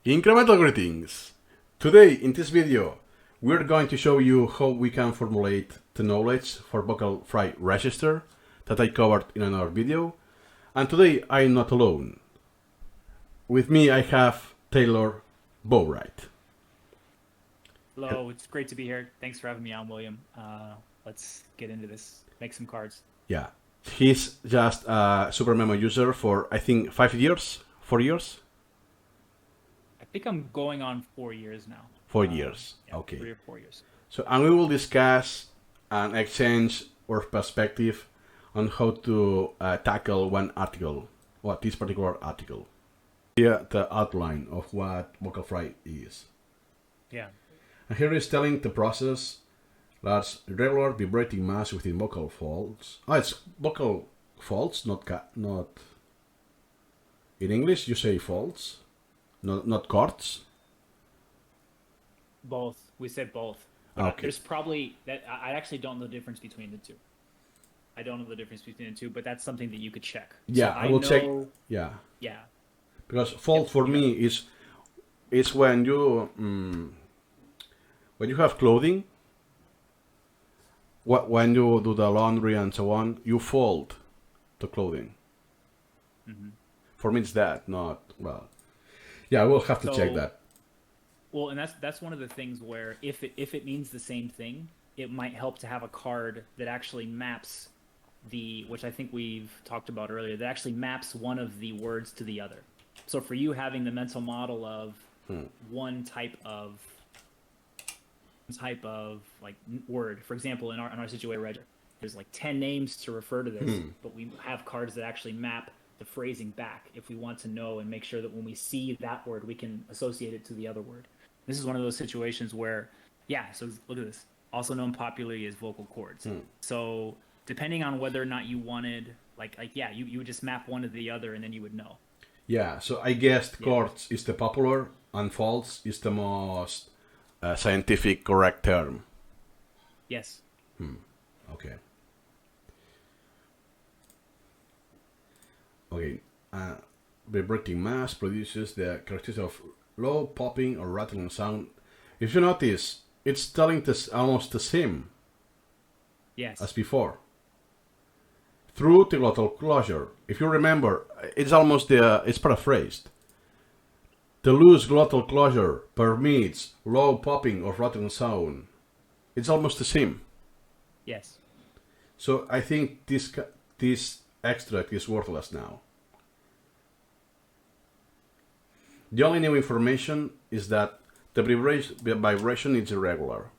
Incremental greetings! Today, in this video, we're going to show you how we can formulate the knowledge for vocal fry register that I covered in another video. And today, I'm not alone. With me, I have Taylor Boright. Hello, it's great to be here. Thanks for having me on, William. Let's get into this. Make some cards. Yeah, he's just a Supermemo user for, I think, 5 years? 4 years? I think I'm going on 4 years now. 4 years, Yeah, okay. 3 or 4 years. So, and we will discuss and exchange our perspective on how to tackle one article, or this particular article. Here, the outline of what vocal fry is. Yeah. And here is telling the process large regular vibrating mass within vocal folds. Oh, it's vocal folds, not in English you say folds, not chords. Both. We said both. But Okay. there's probably that I actually don't know the difference between the two. I don't know the difference between the two, but that's something that you could check. Yeah, So I will check. know, Yeah, Yeah. because fold Yep, for you got me is when you have clothing. When you do the laundry and so on, you fold the clothing. hmm For me, it's that, not well. Yeah, we'll have to check So, that. well, and that's one of the things where if it means the same thing, it might help to have a card that actually maps which I think we've talked about earlier, that actually maps one of the words to the other. So for you having the mental model of one type of like word, for example, in our situation, there's like 10 names to refer to this, but we have cards that actually map the phrasing back if we want to know and make sure that when we see that word, we can associate it to the other word. This is one of those situations where, yeah, so look at this. Also known popularly as vocal cords. So depending on whether or not you wanted, yeah, you would just map one to the other and then you would know. Yeah, so I guessed Yeah. chords is the popular and false is the most scientific correct term. Yes. Okay. Okay. Vibrating mass produces the characteristic of low popping or rattling sound. If you notice, it's telling this almost the same as Yes. before. Through the glottal closure. If you remember, it's paraphrased. The loose glottal closure permits low popping or rattling sound. It's almost the same. Yes. So I think this extract is worthless now. The only new information is that the vibration is irregular.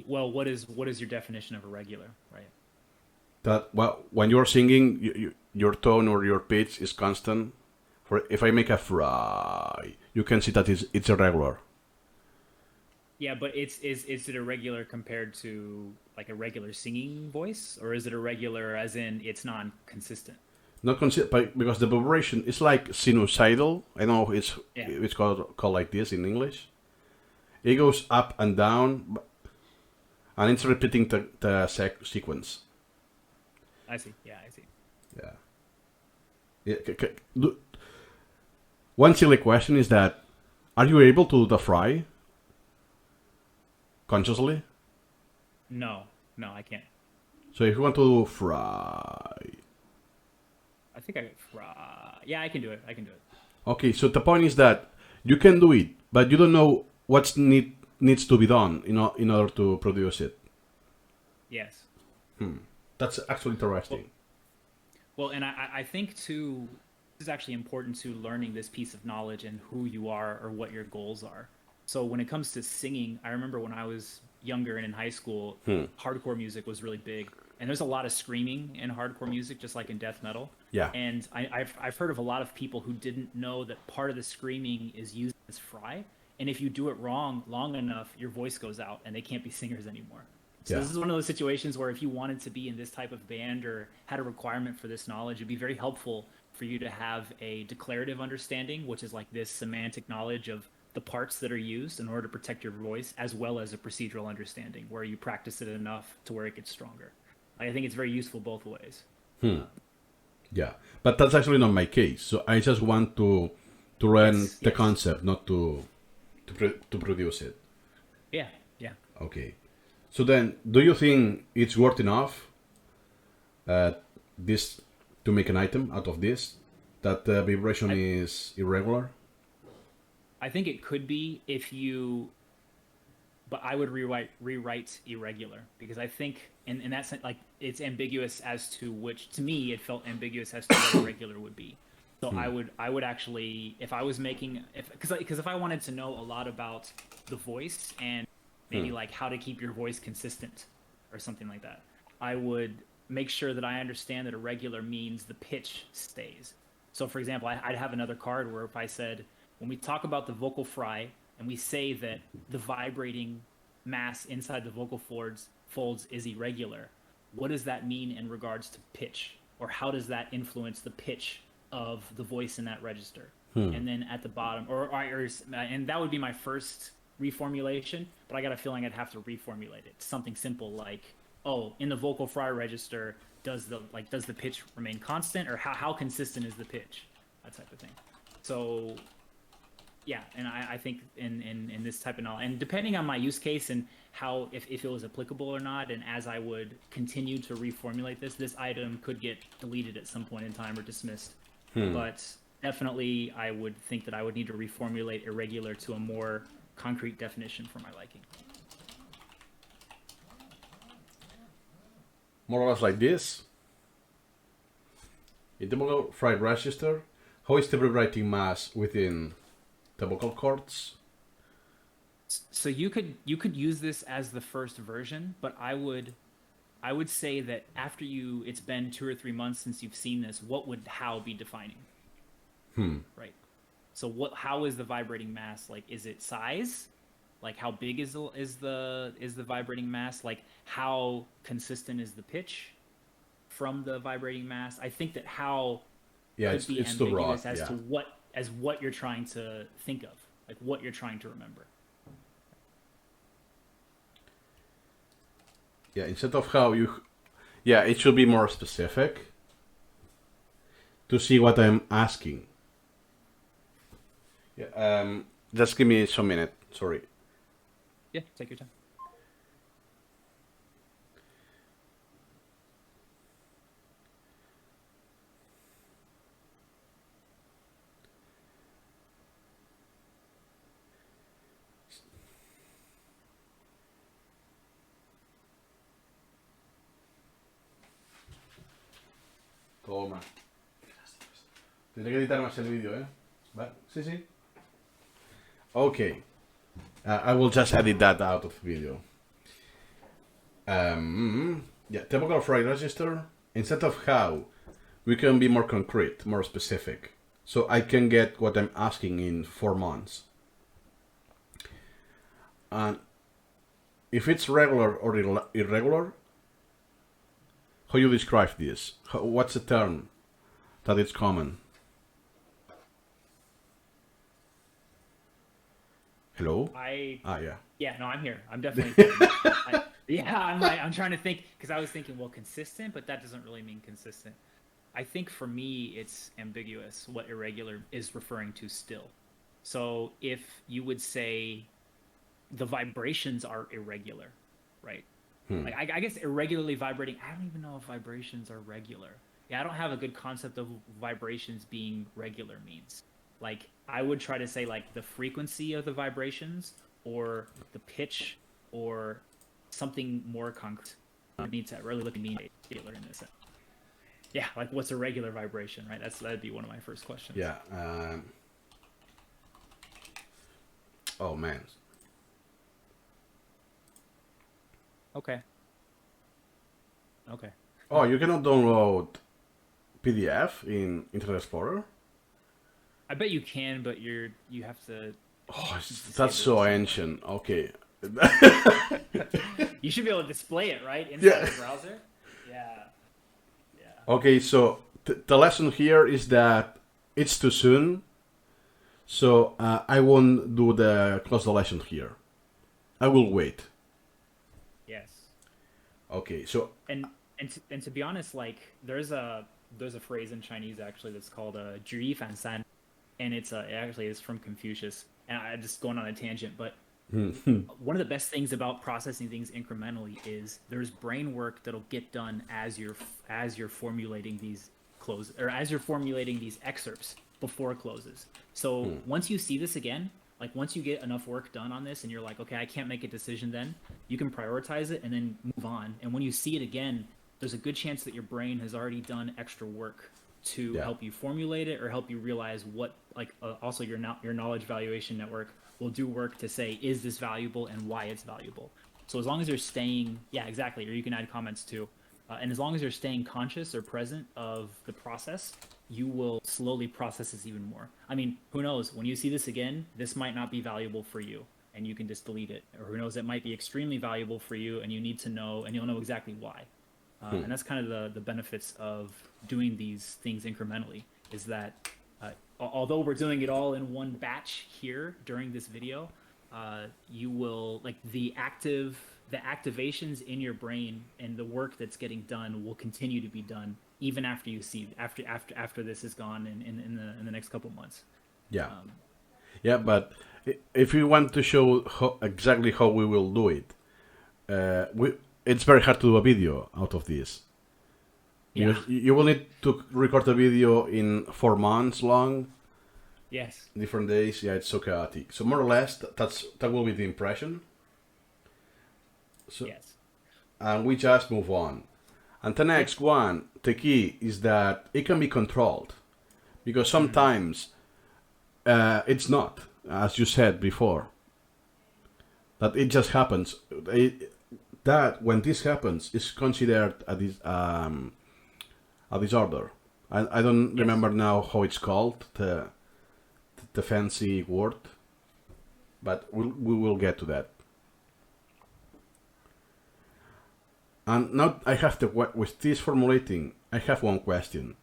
Well, what is your definition of irregular, right? That when you're singing, your tone or your pitch is constant. For if I make a fry, you can see that it's irregular. Yeah, but is it irregular compared to like a regular singing voice, or is it irregular as in it's non-consistent? Not because the vibration is like sinusoidal. I know Yeah, it's called like this in English. It goes up and down, and it's repeating the sequence. I see. Yeah, I see. Yeah. One silly question is that, are you able to do the fry consciously? No, no, I can't. So if you want to do fry, I think yeah, I can do it. I can do it. okay. So the point is that you can do it, but you don't know what needs to be done in order to produce it. Yes. That's actually Well, interesting. well, and I think too, this is actually important to learning this piece of knowledge and who you are or what your goals are. So when it comes to singing, I remember when I was younger and in high school, hardcore music was really big, and there's a lot of screaming in hardcore music, just like in death metal. Yeah. And I've heard of a lot of people who didn't know that part of the screaming is used as fry, and if you do it wrong long enough, your voice goes out and they can't be singers anymore. So Yeah. this is one of those situations where if you wanted to be in this type of band or had a requirement for this knowledge, it'd be very helpful for you to have a declarative understanding, which is like this semantic knowledge of the parts that are used in order to protect your voice, as well as a procedural understanding where you practice it enough to where it gets stronger. I think it's very useful both ways. Yeah, but that's actually not my case. So I just want to learn Yes, the yes. concept, not to produce it. Yeah, yeah. Okay. So then, do you think it's worth enough this to make an item out of this? That the vibration I is irregular? I think it could be if you, but I would rewrite irregular because I think in that sense, like it's ambiguous as to which. To me, it felt ambiguous as to what irregular would be. So I would actually, if I was making, if I wanted to know a lot about the voice and maybe like how to keep your voice consistent or something like that, I would make sure that I understand that irregular means the pitch stays. So for example, I'd have another card where if I said, when we talk about the vocal fry and we say that the vibrating mass inside the vocal folds is irregular, what does that mean in regards to pitch? Or how does that influence the pitch of the voice in that register? And then at the bottom, and that would be my first reformulation, but I got a feeling I'd have to reformulate it to something simple like, oh, in the vocal fry register, does the pitch remain constant, or how consistent is the pitch? That type of thing. So yeah, and I think in this type of knowledge, and depending on my use case and how if it was applicable or not, and as I would continue to reformulate this item could get deleted at some point in time or dismissed. But definitely I would think that I would need to reformulate irregular to a more concrete definition for my liking. More or less like this. In the vocal fry register, how is the vibrating mass within the vocal cords? So you could use this as the first version, but I would say that after it's been 2 or 3 months since you've seen this, what would how be defining? Right. So how is the vibrating mass? Like, is it size? Like, how big is the vibrating mass? Like, how consistent is the pitch from the vibrating mass? I think that how could be it's too broad. ambiguous as to what you're trying to think of, like what you're trying to remember. Yeah, instead of how you, yeah, it should be more specific to see what I'm asking. Yeah, just give me some minute. Sorry. Yeah, take your time. Toma. Tendré que editar más el vídeo, ¿eh? ¿Vale? Sí, sí. Okay. I will just edit that out of the video. Yeah, typical fry register. Instead of how, we can be more concrete, more specific. So I can get what I'm asking in 4 months. And if it's regular or irregular, how you describe this? What's the term that it's common? Hello? Yeah. Yeah, no, I'm here. I'm definitely I'm trying to think because I was thinking, well, consistent, but that doesn't really mean consistent. I think for me, it's ambiguous what irregular is referring to still. So if you would say the vibrations are irregular, right? Like I guess irregularly vibrating, I don't even know if vibrations are regular. Yeah, I don't have a good concept of vibrations being regular means. Like I would try to say like the frequency of the vibrations or the pitch or something more concrete. I need to really look at me regular in this. Yeah, like what's a regular vibration, right? That'd be one of my first questions. Yeah. Oh man. Okay. Oh, you cannot download PDF in Internet Explorer? I bet you can, but you have to. Oh, that's so ancient. Okay. You should be able to display it, right? Inside the browser? Yeah. Okay, so the lesson here is that it's too soon. So I won't do the close the lesson here. I will wait. Yes. Okay, so And to be honest, like there's a there's a phrase in Chinese actually that's called 举一反三, and it actually is from Confucius. And I'm just going on a tangent, but one of the best things about processing things incrementally is there's brain work that'll get done as you're formulating these as you're formulating these excerpts before closes. So once you see this again, like once you get enough work done on this and you're like, okay, I can't make a decision, then you can prioritize it and then move on. And when you see it again, there's a good chance that your brain has already done extra work to help you formulate it or help you realize what, like also your knowledge valuation network will do work to say, is this valuable and why it's valuable. So as long as you're staying, yeah, exactly, or you can add comments too. And as long as you're staying conscious or present of the process, you will slowly process this even more. I mean, who knows? When you see this again, this might not be valuable for you and you can just delete it. Or who knows, it might be extremely valuable for you and you need to know, and you'll know exactly why. And that's kind of the benefits of doing these things incrementally, is that although we're doing it all in one batch here during this video, you will, like, the activations in your brain and the work that's getting done will continue to be done even after you see after this is gone in the next couple months. Yeah. But if you want to show exactly how we will do it, it's very hard to do a video out of this. Yeah. You will need to record a video in 4 months long. Yes. Different days. Yeah, it's so chaotic. So more or less, that will be the impression. So, yes. And we just move on. And the next one, the key is that it can be controlled, because sometimes it's not, as you said before. That it just happens. That when this happens is considered a disorder. I don't remember now how it's called, the fancy word, but we will get to that. And now I have with this formulating, I have one question,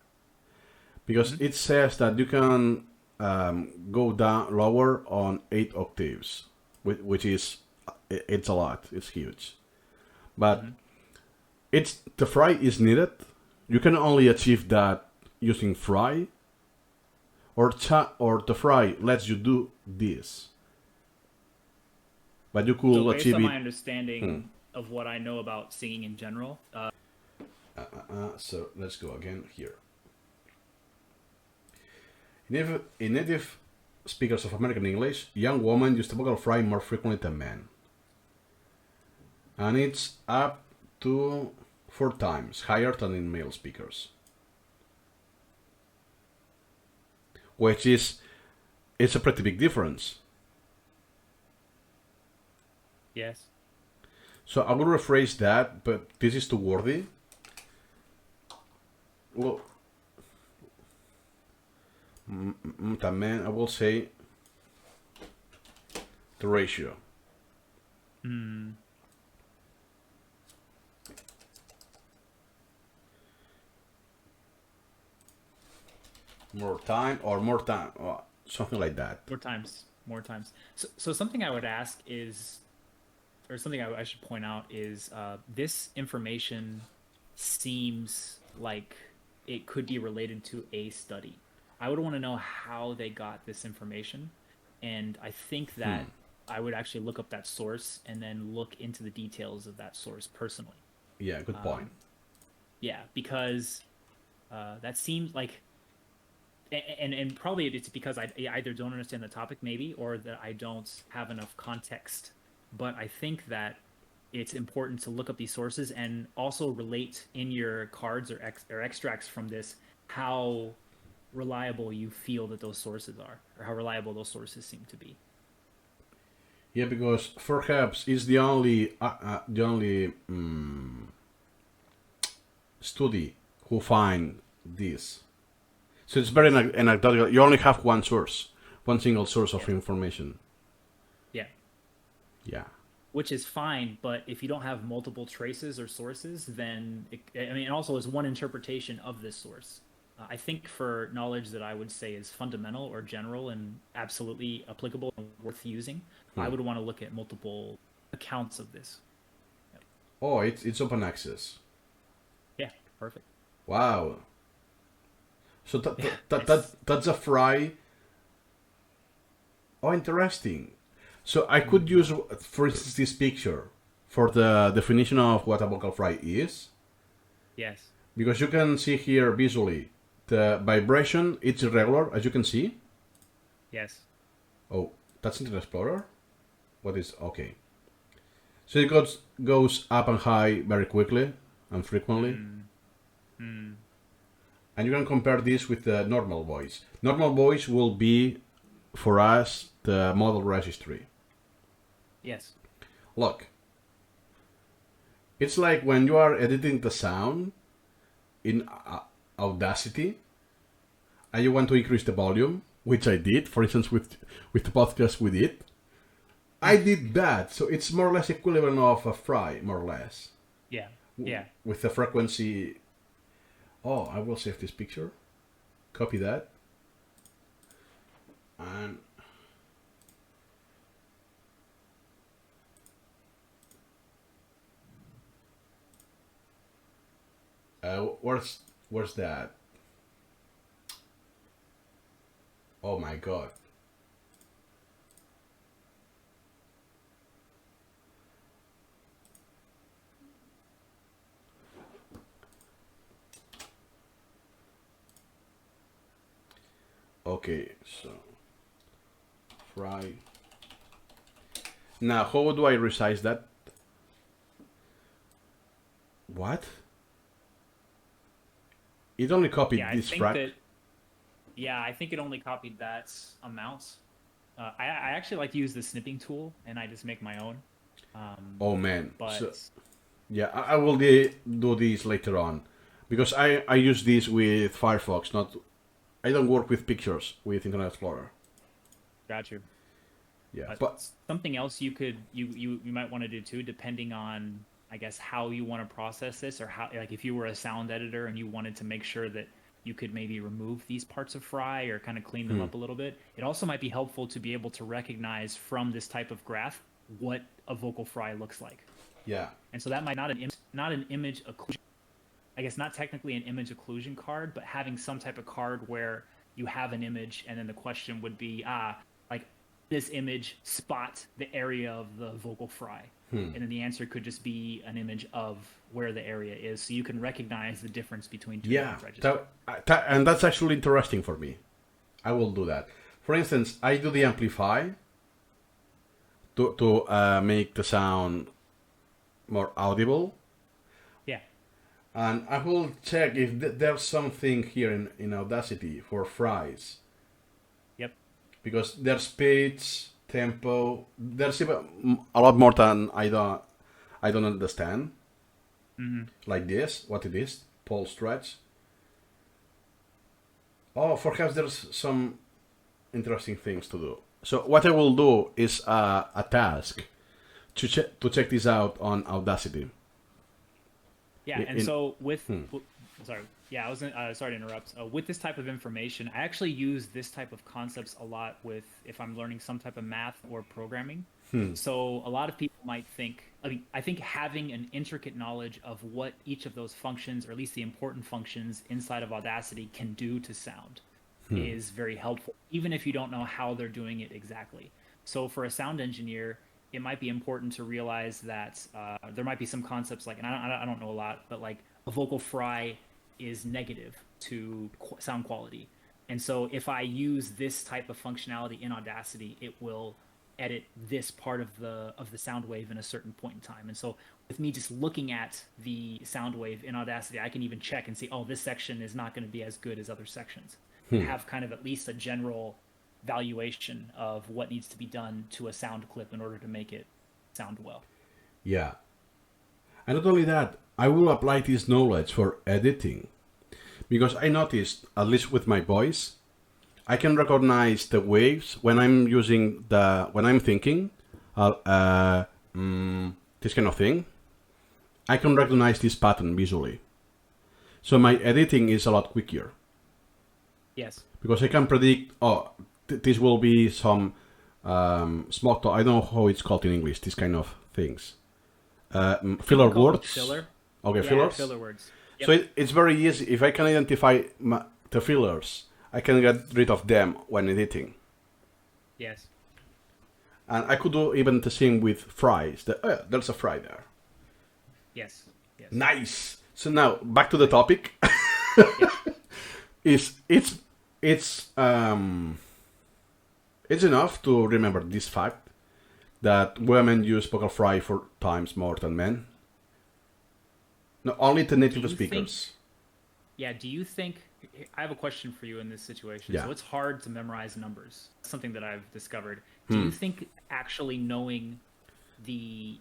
because it says that you can go down lower on 8 octaves, which is it's a lot, it's huge. But the fry is needed. You can only achieve that using fry, or the fry lets you do this. But you could based achieve on it. my understanding of what I know about singing in general. So let's go again here. In native speakers of American English, young women use the vocal fry more frequently than men. And it's up to 4 times higher than in male speakers. Which it's a pretty big difference. Yes. So I will rephrase that, but this is too wordy. Well, también I will say the ratio. More time, or something like that. More times. So something I would ask is, or something I should point out is, this information seems like it could be related to a study. I would want to know how they got this information, and I think that I would actually look up that source and then look into the details of that source personally. Yeah, good point. Yeah, because that seems like, and probably it's because I either don't understand the topic maybe, or that I don't have enough context. But I think that it's important to look up these sources and also relate in your cards or extracts from this how reliable you feel that those sources are, or how reliable those sources seem to be. Yeah, because perhaps it's the only study who find this. So it's very anecdotal. You only have one source, one single source of information. Yeah. Yeah. Which is fine, but if you don't have multiple traces or sources, then it also is one interpretation of this source. I think for knowledge that I would say is fundamental or general and absolutely applicable and worth using, I would want to look at multiple accounts of this. Yep. Oh, it's open access. Yeah, perfect. Wow. So that's a fry. Oh, interesting. So I could use, for instance, this picture for the definition of what a vocal fry is. Yes. Because you can see here visually the vibration, it's irregular, as you can see. Yes. Oh, that's Internet Explorer? What is... Okay. So it goes up and high very quickly and frequently. And you can compare this with the normal voice. Normal voice will be, for us, the model registry. Yes. Look. It's like when you are editing the sound in Audacity and you want to increase the volume, which I did, for instance, with the podcast we did. I did that, so it's more or less equivalent of a fry, more or less. Yeah. Yeah. With the frequency. Oh, I will save this picture. Copy that. And where's that? Oh my god. Okay, so fry. Now, how do I resize that? What? It only copied this frag. Yeah, I think it only copied that amount. I actually like to use the snipping tool, and I just make my own. Oh man! But so, yeah, I will do this later on, because I use this with Firefox. I don't work with pictures with Internet Explorer. Got you. Yeah, but something else you might want to do too, depending on, I guess, how you want to process this, or how, like, if you were a sound editor and you wanted to make sure that you could maybe remove these parts of fry or kind of clean them up a little bit. It also might be helpful to be able to recognize from this type of graph what a vocal fry looks like. Yeah. And so that might not an image occlusion, I guess not technically an image occlusion card, but having some type of card where you have an image and then the question would be, like, this image spot the area of the vocal fry. And then the answer could just be an image of where the area is, so you can recognize the difference between two different registers. And that's actually interesting for me. I will do that. For instance, I do the amplify to make the sound more audible. Yeah. And I will check if there's something here in Audacity for fries. Yep. Because there's pitch, tempo, there's even a lot more than I don't understand. Like this, what it is, pulse stretch. Oh, perhaps there's some interesting things to do. So what I will do is a task to check this out on Audacity. Yeah, and so with sorry, yeah, I wasn't sorry to interrupt. With this type of information, I actually use this type of concepts a lot with if I'm learning some type of math or programming. So a lot of people might think, I think having an intricate knowledge of what each of those functions, or at least the important functions inside of Audacity, can do to sound is very helpful, even if you don't know how they're doing it exactly. So for a sound engineer, it might be important to realize that there might be some concepts like, and I don't know a lot, but like a vocal fry is negative to sound quality. And so if I use this type of functionality in Audacity, it will edit this part of the sound wave in a certain point in time. And so with me just looking at the sound wave in Audacity, I can even check and see, oh, this section is not going to be as good as other sections. Have kind of at least a general valuation of what needs to be done to a sound clip in order to make it sound well. Yeah. And not only that, I will apply this knowledge for editing. Because I noticed, at least with my voice, I can recognize the waves when I'm when I'm thinking, this kind of thing. I can recognize this pattern visually. So my editing is a lot quicker. Yes. Because I can predict, this will be some small talk. I don't know how it's called in English, these kind of things. Filler words. Filler. Okay, yeah, fillers. Filler words. Yep. So it's very easy. If I can identify the fillers, I can get rid of them when editing. Yes. And I could do even the same with fries. There's a fry there. Yes. Yes. Nice. So now back to the topic. Yes. It's enough to remember this fact that women use vocal fry 4 times more than men. No, only the native speakers. Do you think, I have a question for you in this situation. Yeah. So it's hard to memorize numbers. Something that I've discovered. Do you think actually knowing the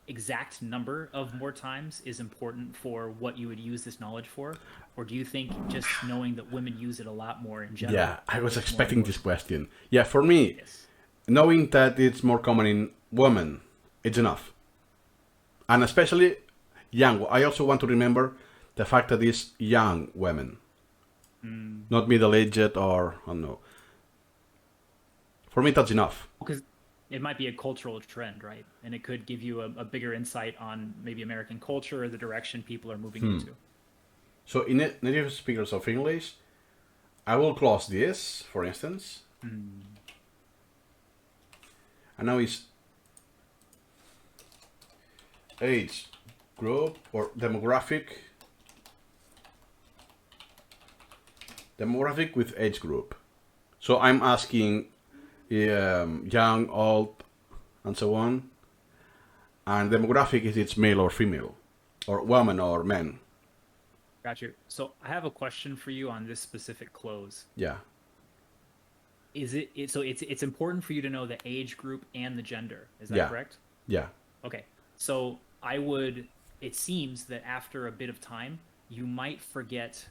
exact number of more times is important for what you would use this knowledge for? Or do you think just knowing that women use it a lot more in general? Yeah, I was expecting this question. Yeah, for me, Yes. knowing that it's more common in women, it's enough. And especially young. I also want to remember the fact that it's young women. Not middle-aged or, I don't know. For me, that's enough. Because it might be a cultural trend, right? And it could give you a bigger insight on maybe American culture or the direction people are moving into. So in native speakers of English, I will close this, for instance. And now it's age group or demographic. Demographic with age group. So I'm asking young, old, and so on. And demographic is it's male or female, or woman or men. Got you. So I have a question for you on this specific close. Yeah. Is it's important for you to know the age group and the gender. Is that Yeah. correct? Yeah. Okay. So it seems that after a bit of time, you might forget,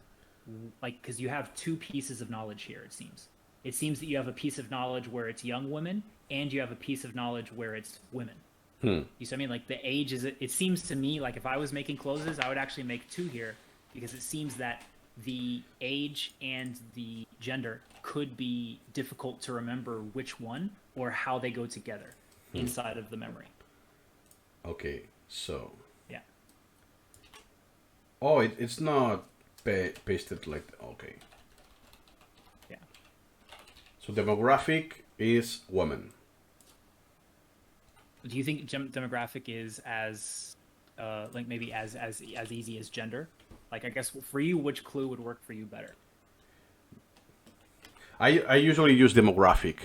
like, because you have two pieces of knowledge here, it seems. It seems that you have a piece of knowledge where it's young women, and you have a piece of knowledge where it's women. You see what I mean? Like, the age is, it seems to me, like, if I was making closes, I would actually make two here, because it seems that the age and the gender could be difficult to remember which one or how they go together inside of the memory. Okay, so. Yeah. Oh, it's not pasted like. Okay. Yeah. So demographic is woman. Do you think demographic is as like maybe as easy as gender? Like, I guess for you, which clue would work for you better? I usually use demographic.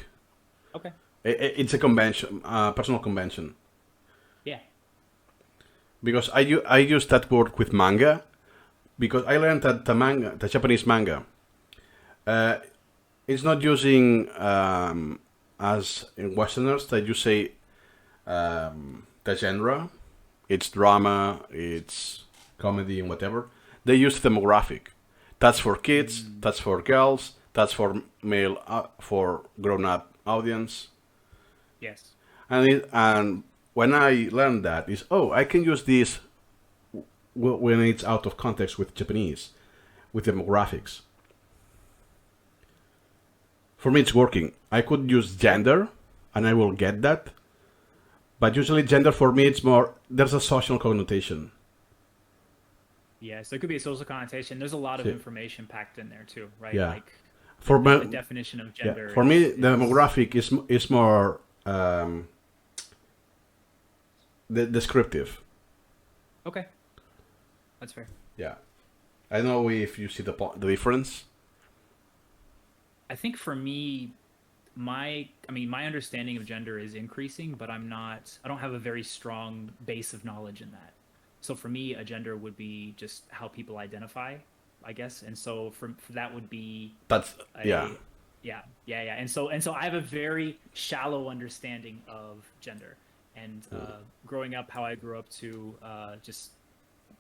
Okay. It's a convention, personal convention. Yeah. Because I use that word with manga, because I learned that the Japanese manga, it's not using as in Westerners that you say the genre, it's drama, it's comedy and whatever. They use demographic. That's for kids. That's for girls. That's for male, for grown-up audience. Yes. And when I learned that, is I can use this when it's out of context with Japanese, with demographics. For me, it's working. I could use gender, and I will get that. But usually, gender for me, it's more. There's a social connotation. Yeah, so it could be a social connotation. There's a lot of information packed in there too, right? Yeah. Like For me, the definition of gender. for me, the demographic is more descriptive. Okay, that's fair. Yeah, I don't know if you see the difference. I think for me, my understanding of gender is increasing, but I don't have a very strong base of knowledge in that. So for me, a gender would be just how people identify, I guess. And so for that would be yeah. And so I have a very shallow understanding of gender. And growing up, how I grew up to just,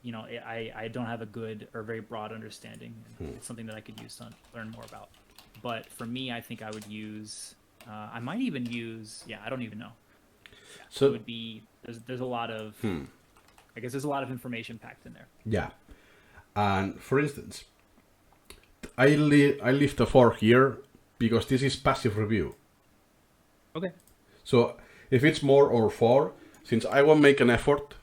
I don't have a good or very broad understanding. It's something that I could use to learn more about. But for me, I think I would use, I might even use, I don't even know. So it would be, there's a lot of, I guess there's a lot of information packed in there. Yeah. And for instance, I leave the 4 here because this is passive review. Okay. So if it's more or 4, since I won't make an effort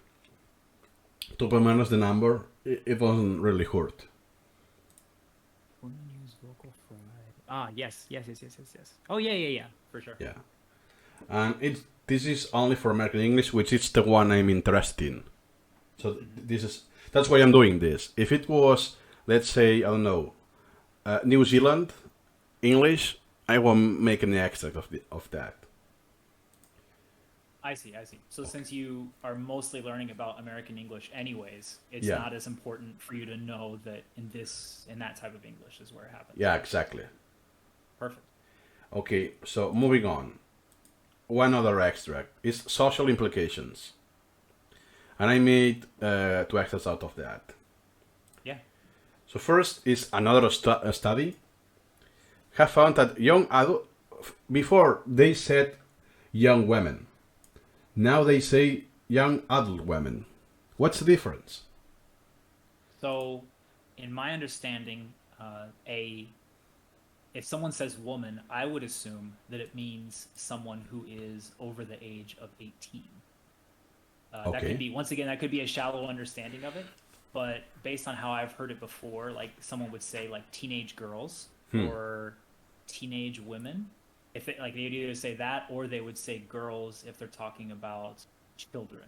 to minus the number, it doesn't really hurt. Yes. Oh, yeah, for sure. Yeah. And this is only for American English, which is the one I'm interested in. So that's why I'm doing this. If it was, let's say, I don't know, New Zealand English, I won't make any extract of that. I see. So since you are mostly learning about American English anyways, it's Yeah. not as important for you to know that in that type of English is where it happens. Yeah, exactly. Perfect. Okay, so moving on. One other extract is social implications. And I made two extracts out of that. Yeah. So first is another study have found that young adult before they said young women, now they say young adult women. What's the difference? So, in my understanding, if someone says woman, I would assume that it means someone who is over the age of 18. That Okay. could be, once again, that could be a shallow understanding of it, but based on how I've heard it before, like someone would say like teenage girls or teenage women. If it, like they'd either say that or they would say girls if they're talking about children.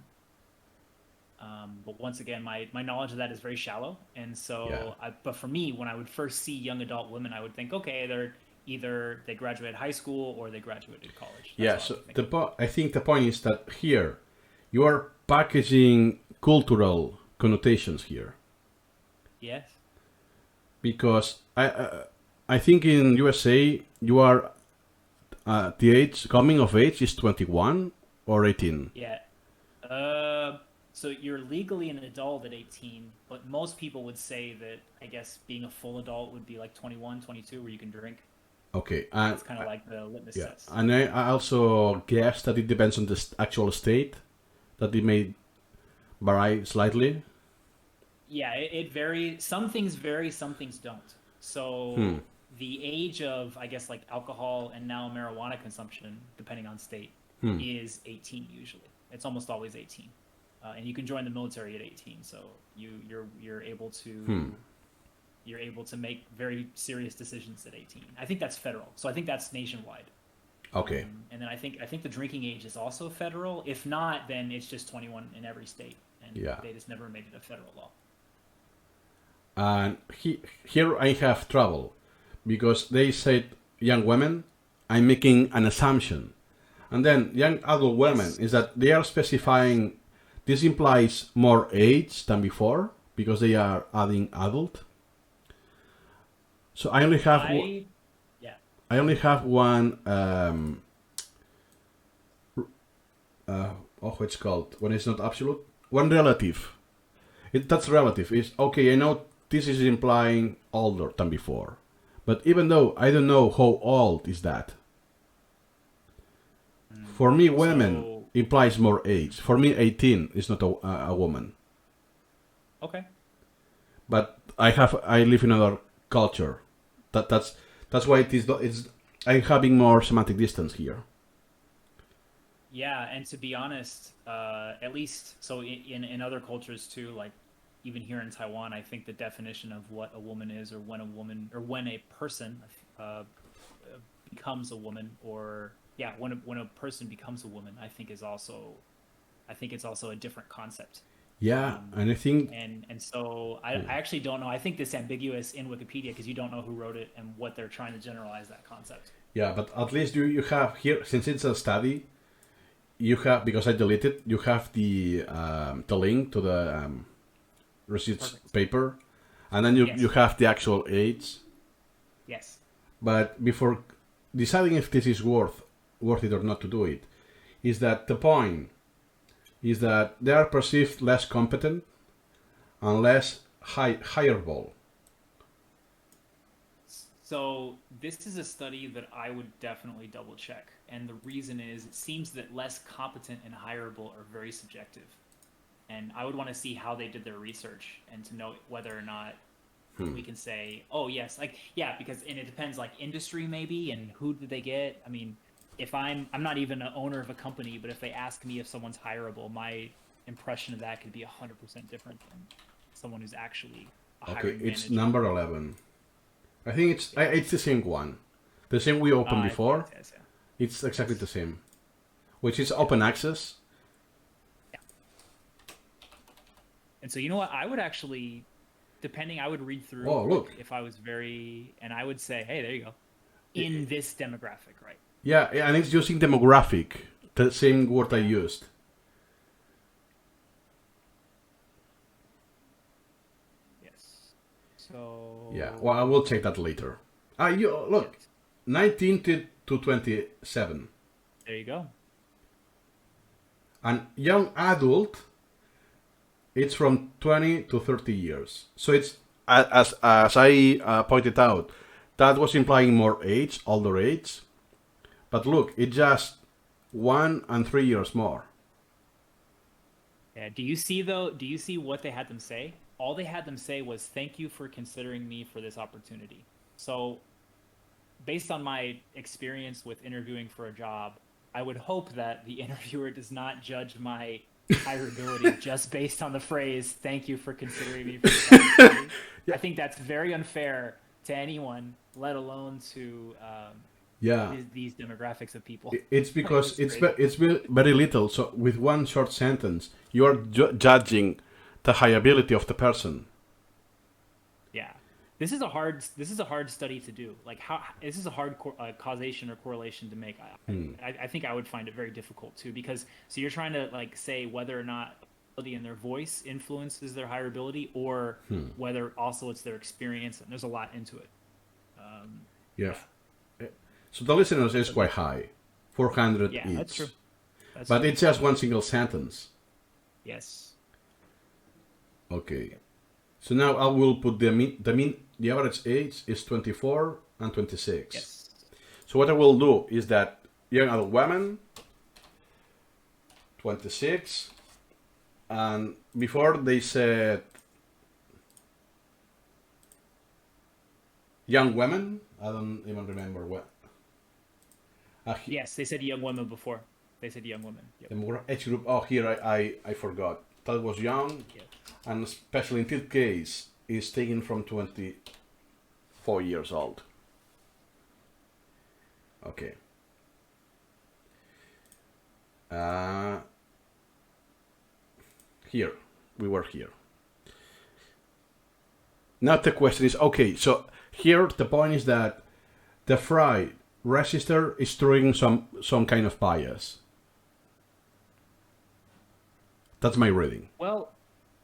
But once again, my knowledge of that is very shallow, and so but for me, when I would first see young adult women, I would think, okay, they're either they graduated high school or they graduated college. That's Yeah, so I think the point is that here you are packaging cultural connotations here. Yes. Because I think in USA you are the age coming of age is 21 or 18. Yeah. So you're legally an adult at 18, but most people would say that, I guess, being a full adult would be like 21, 22, where you can drink. Okay. It's kind of like the litmus test. And I also guess that it depends on the actual state, that it may vary slightly. Yeah, it varies. Some things vary, some things don't. So the age of, I guess, like alcohol and now marijuana consumption, depending on state, is 18 usually. It's almost always 18. And you can join the military at 18, so you're able to make very serious decisions at 18. I think that's federal, so I think that's nationwide. Okay. And then I think the drinking age is also federal. If not, then it's just 21 in every state, and they just never made it a federal law. And here I have trouble because they said young women. I'm making an assumption, and then young adult women is that they are specifying. This implies more age than before because they are adding adult. So I only have I only have one. It's called when it's not absolute. One relative. That's relative. Is okay. I know this is implying older than before, but even though I don't know how old is that. For me, women implies more age. For me, 18 is not a woman. Okay. But I live in another culture. That's why it's I'm having more semantic distance here. Yeah, and to be honest, at least so in other cultures too, like even here in Taiwan, I think the definition of what a woman is, or when a person becomes a woman, or when a person becomes a woman, I think it's also a different concept. Yeah, and I think and so I actually don't know. I think this ambiguous in Wikipedia because you don't know who wrote it and what they're trying to generalize that concept. Yeah, but at least you have here, since it's a study, you have, because I deleted, you have the link to the receipts paper, and then you have the actual age. Yes. But before deciding if this is worth it or not to do it, is that the point is that they are perceived less competent and less hireable. So this is a study that I would definitely double check. And the reason is it seems that less competent and hireable are very subjective. And I would want to see how they did their research and to know whether or not we can say, oh yes, because it depends, like industry maybe, and who did they get? I mean, if I'm not even an owner of a company, but if they ask me if someone's hireable, my impression of that could be 100% different than someone who's actually a hiring Okay, it's manager. number 11. I think it's the same one. The same we opened before. Yes. It's exactly the same, which is open access. Yeah. And so you know what? I would actually, I would read through. Oh, look. If I was and I would say, hey, there you go. In this demographic, right? Yeah, and it's using demographic, the same word I used. Yes. So. Yeah. Well, I will check that later. You look, 19 to 27. There you go. And young adult, it's from 20 to 30 years. So it's, as I pointed out, that was implying more age, older age. But look, it's just 1 and 3 years more. Yeah. Do you see what they had them say? All they had them say was, thank you for considering me for this opportunity. So based on my experience with interviewing for a job, I would hope that the interviewer does not judge my hireability just based on the phrase, thank you for considering me for this opportunity. Yeah. I think that's very unfair to anyone, let alone to these demographics of people. It's because it's very little. So with one short sentence, you are judging the hireability of the person. Yeah. This is a hard study to do. Like this is a hard causation or correlation to make. I think I would find it very difficult too, because so you're trying to like say whether or not in their voice influences their hireability, or whether also it's their experience, and there's a lot into it. Yeah. So the listeners is quite high, 400 each. That's true. But it's just one single sentence. Yes. Okay. So now I will put the average age is 24 and 26. Yes. So what I will do is that young adult women, 26, and before they said young women, I don't even remember what. Yes, they said young women before. They said young women. Yep. The more age group. Oh, here I forgot. That was young. Yep. And especially in this case, is taken from 24 years old. Okay. Here. We were here. Now the question is, okay, so here the point is that the Fry register is throwing some kind of bias. That's my reading. Well,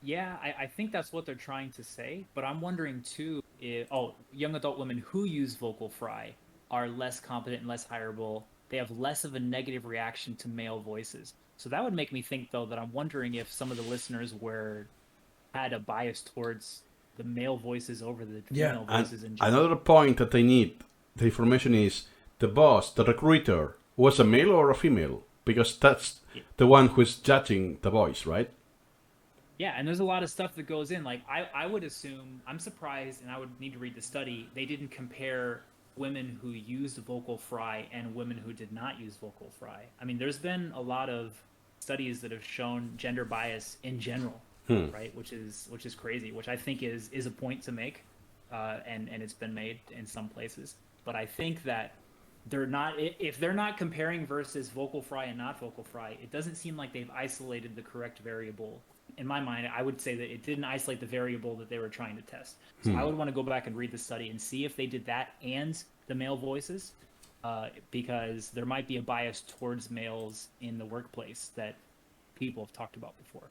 yeah, I think that's what they're trying to say, but I'm wondering too if young adult women who use vocal fry are less competent and less hireable. They have less of a negative reaction to male voices. So that would make me think though that I'm wondering if some of the listeners had a bias towards the male voices over the female voices in general. Another point that I need the information is the boss, the recruiter, was a male or a female? Because that's the one who's judging the voice, right? Yeah, and there's a lot of stuff that goes in. Like, I would assume, I'm surprised, and I would need to read the study, they didn't compare women who used vocal fry and women who did not use vocal fry. I mean, there's been a lot of studies that have shown gender bias in general, right? Which is crazy, which I think is a point to make, and it's been made in some places. But I think that if they're not comparing versus vocal fry and not vocal fry, it doesn't seem like they've isolated the correct variable. In my mind, I would say that it didn't isolate the variable that they were trying to test. So I would want to go back and read the study and see if they did that and the male voices, because there might be a bias towards males in the workplace that people have talked about before.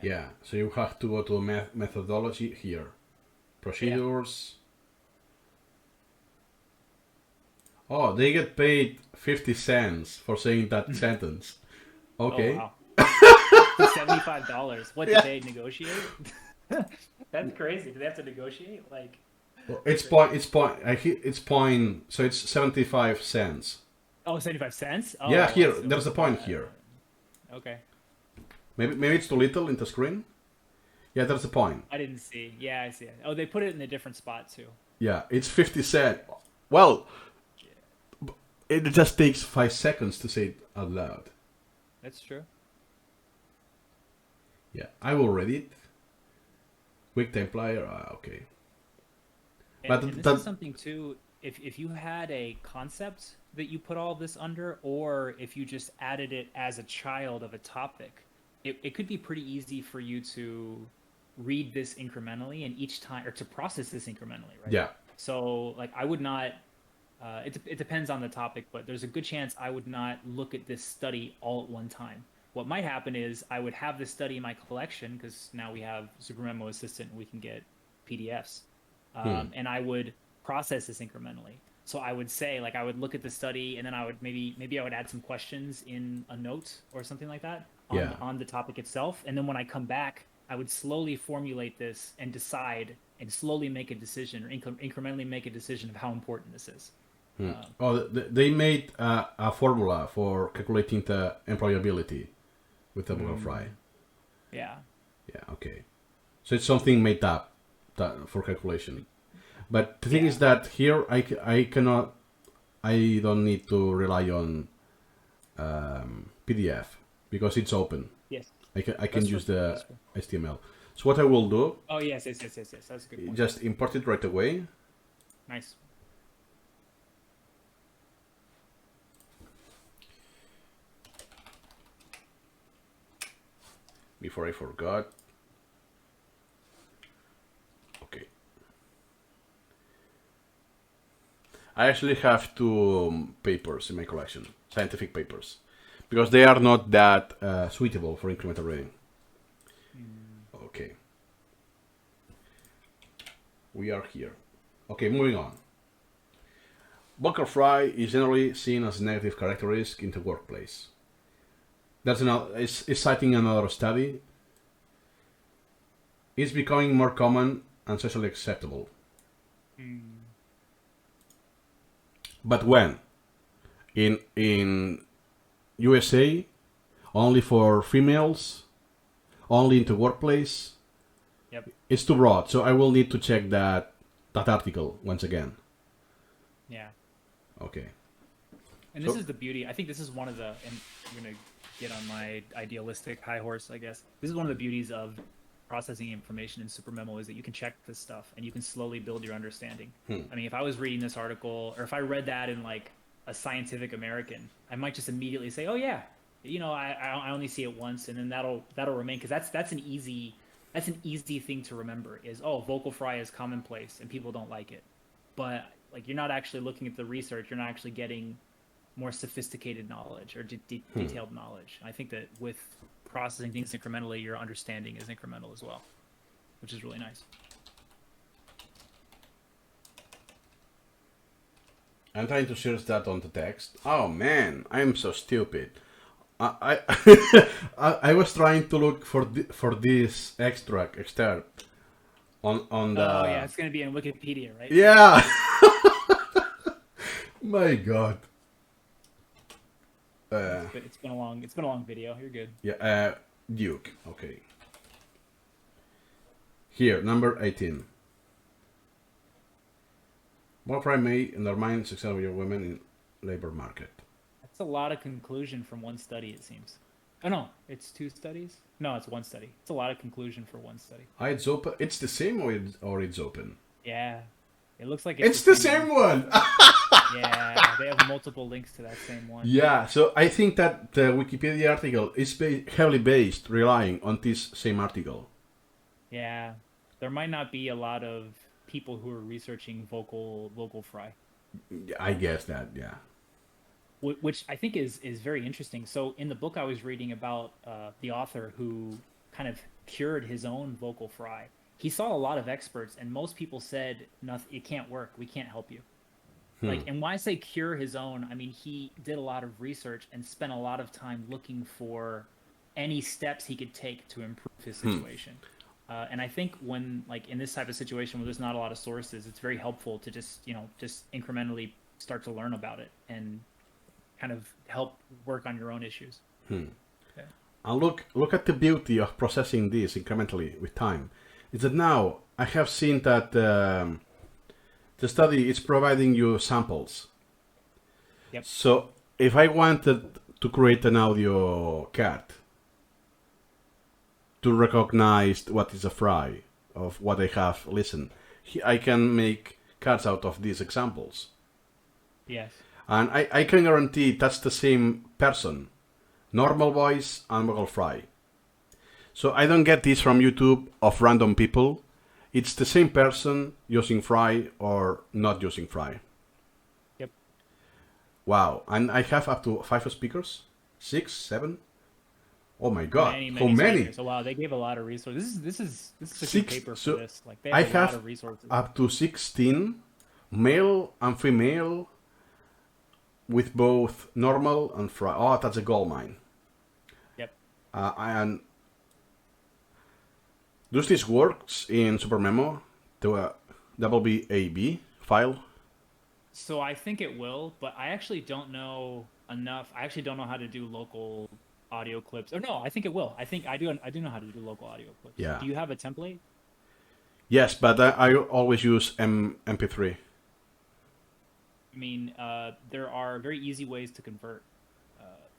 Yeah, so you have to go to methodology here. Procedures. Yeah. Oh, they get paid 50 cents for saying that sentence. Okay. Oh, wow. $75. What did they negotiate? That's crazy. Do they have to negotiate? Like, well, it's point. So it's 75 cents. Oh, 75 cents? Oh, yeah, here. There's a point here. Okay. Maybe it's too little in the screen. Yeah, there's a point. I didn't see. Yeah, I see it. Oh, they put it in a different spot too. Yeah, it's 50 cents. Well, it just takes 5 seconds to say it out loud. That's true. Yeah, I will read it. Quick time player, okay. And this is something too. if you had a concept that you put all this under, or if you just added it as a child of a topic, it could be pretty easy for you to read this incrementally and each time, or to process this incrementally, right? Yeah. So like I would not, it depends on the topic, but there's a good chance I would not look at this study all at one time. What might happen is I would have this study in my collection, because now we have Supermemo Assistant and we can get PDFs. And I would process this incrementally. So I would say, like, I would look at the study, and then I would maybe I would add some questions in a note or something like that on the topic itself. And then when I come back, I would slowly formulate this and decide and slowly make a decision, or incrementally make a decision of how important this is. They made a formula for calculating the employability with the vocal fry. Yeah. Yeah, okay. So it's something made up for calculation. But the thing is that here I don't need to rely on PDF because it's open. Yes. I can use the HTML. So what I will do... Oh, yes. That's a good point. Just import it right away. Nice. Before I forgot. Okay. I actually have two papers in my collection, scientific papers, because they are not that suitable for incremental reading. Okay. We are here. Okay, moving on. Vocal fry is generally seen as a negative characteristic in the workplace. That's is citing another study. It's becoming more common and socially acceptable. But when? In USA, only for females, only in the workplace. Yep. It's too broad, so I will need to check that article once again. Yeah. Okay. And this is the beauty. I think this is one of the, and I'm going to get on my idealistic high horse, I guess. This is one of the beauties of processing information in Supermemo, is that you can check this stuff and you can slowly build your understanding. I mean, if I was reading this article, or if I read that in like a Scientific American, I might just immediately say, oh yeah, you know, I only see it once, and then that'll remain, because that's an easy thing to remember, is, oh, vocal fry is commonplace and people don't like it. But like, you're not actually looking at the research, you're not actually getting more sophisticated knowledge or detailed knowledge. I think that with processing things incrementally, your understanding is incremental as well, which is really nice. I'm trying to search that on the text. Oh man, I'm so stupid. I I was trying to look for this extract on the. Oh yeah, it's gonna be in Wikipedia, right? Yeah. My God. It's been a long video. You're good. Yeah. Duke. Okay. Here, number 18. What crime may undermine success of your women in labor market? That's a lot of conclusion from one study, it seems. Oh no, it's two studies? No, it's one study. It's a lot of conclusion for one study. It's open. It's the same, or it's open? Yeah. It looks like it's the same one. Yeah, they have multiple links to that same one. Yeah, so I think that the Wikipedia article is heavily based, relying on this same article. Yeah, there might not be a lot of people who are researching vocal fry. I guess that, yeah. Which I think is very interesting. So in the book I was reading about the author who kind of cured his own vocal fry, he saw a lot of experts, and most people said, "Nothing, it can't work. We can't help you." Like, and when I say cure his own, I mean he did a lot of research and spent a lot of time looking for any steps he could take to improve his situation. And I think when, like, in this type of situation where there's not a lot of sources, it's very helpful to just incrementally start to learn about it and kind of help work on your own issues. Okay. And look at the beauty of processing this incrementally with time. Is that now I have seen that the study is providing you samples. Yep. So if I wanted to create an audio card to recognize what is a fry of what I have listened, I can make cards out of these examples. Yes. And I can guarantee that's the same person. Normal voice and vocal fry. So I don't get this from YouTube of random people. It's the same person using fry or not using fry. Yep. Wow. And I have up to 5 speakers? 6, 7? Oh my god. Many, How many many? speakers. So wow, they gave a lot of resources. This is a good 6. paper for So this. Like they I have a lot have of resources. up to 16 male and female with both normal and fry. Oh, that's a gold mine. Yep. And does this works in Supermemo, the WAV file? So I think it will, but I actually don't know enough. I actually don't know how to do local audio clips. Or no, I think it will. I think I do know how to do local audio clips. Yeah. Do you have a template? Yes, but I always use MP3. I mean, there are very easy ways to convert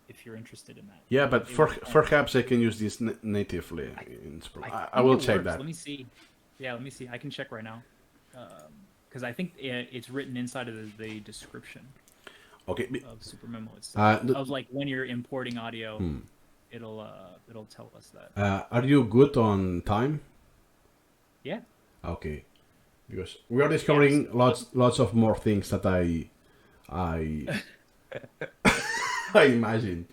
if you're interested in that. Yeah, but perhaps I can use this natively in Supermemo. I will check that. Let me see. Yeah, let me see. I can check right now. Because I think it's written inside of the description Okay. of Supermemo itself. Of like when you're importing audio, Hmm. it'll tell us that. Are you good on time? Yeah. Okay. Because we are discovering lots of more things that I I imagined.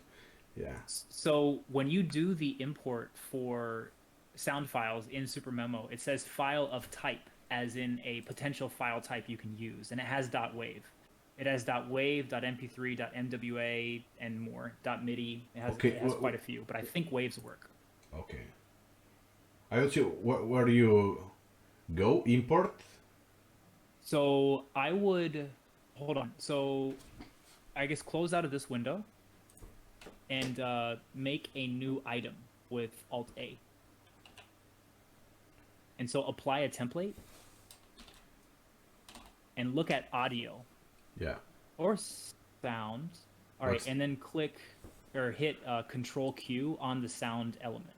Yeah. So when you do the import for sound files in Supermemo, it says file of type, as in a potential file type you can use, and it has .wav. It has .wav, .mp3, .mwa, and more. .midi. It has quite a few, but I think waves work. Okay. I don't see where do you go? Import? So I would hold on. So I guess close out of this window and make a new item with Alt A. And so apply a template and look at audio. Yeah. Or sound. All right, and then click or hit Control Q on the sound element.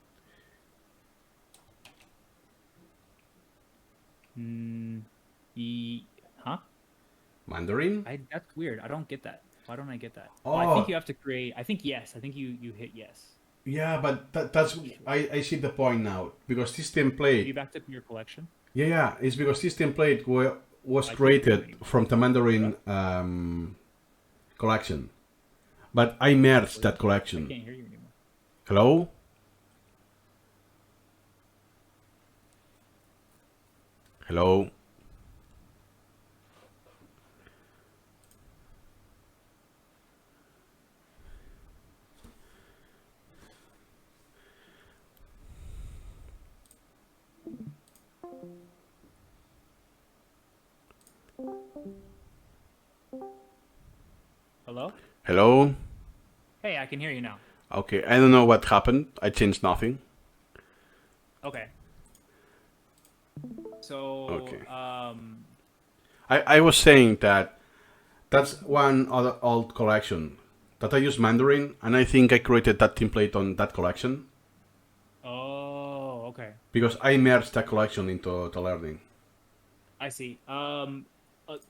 Huh? Mandarin? That's weird. I don't get that. Why don't I get that? Oh. Well, I think you have to create. I think yes. I think you hit yes. Yeah, but that's I see the point now because this template. You backed up your collection. Yeah, it's because this template was created from the Mandarin collection, but I merged that collection. I can't hear you anymore. Hello. Hello. Hello? Hello. Hey, I can hear you now. Okay, I don't know what happened. I changed nothing. Okay. So, Okay. I was saying that that's one other old collection that I use Mandarin, and I think I created that template on that collection. Oh, okay. Because I merged that collection into the learning. I see.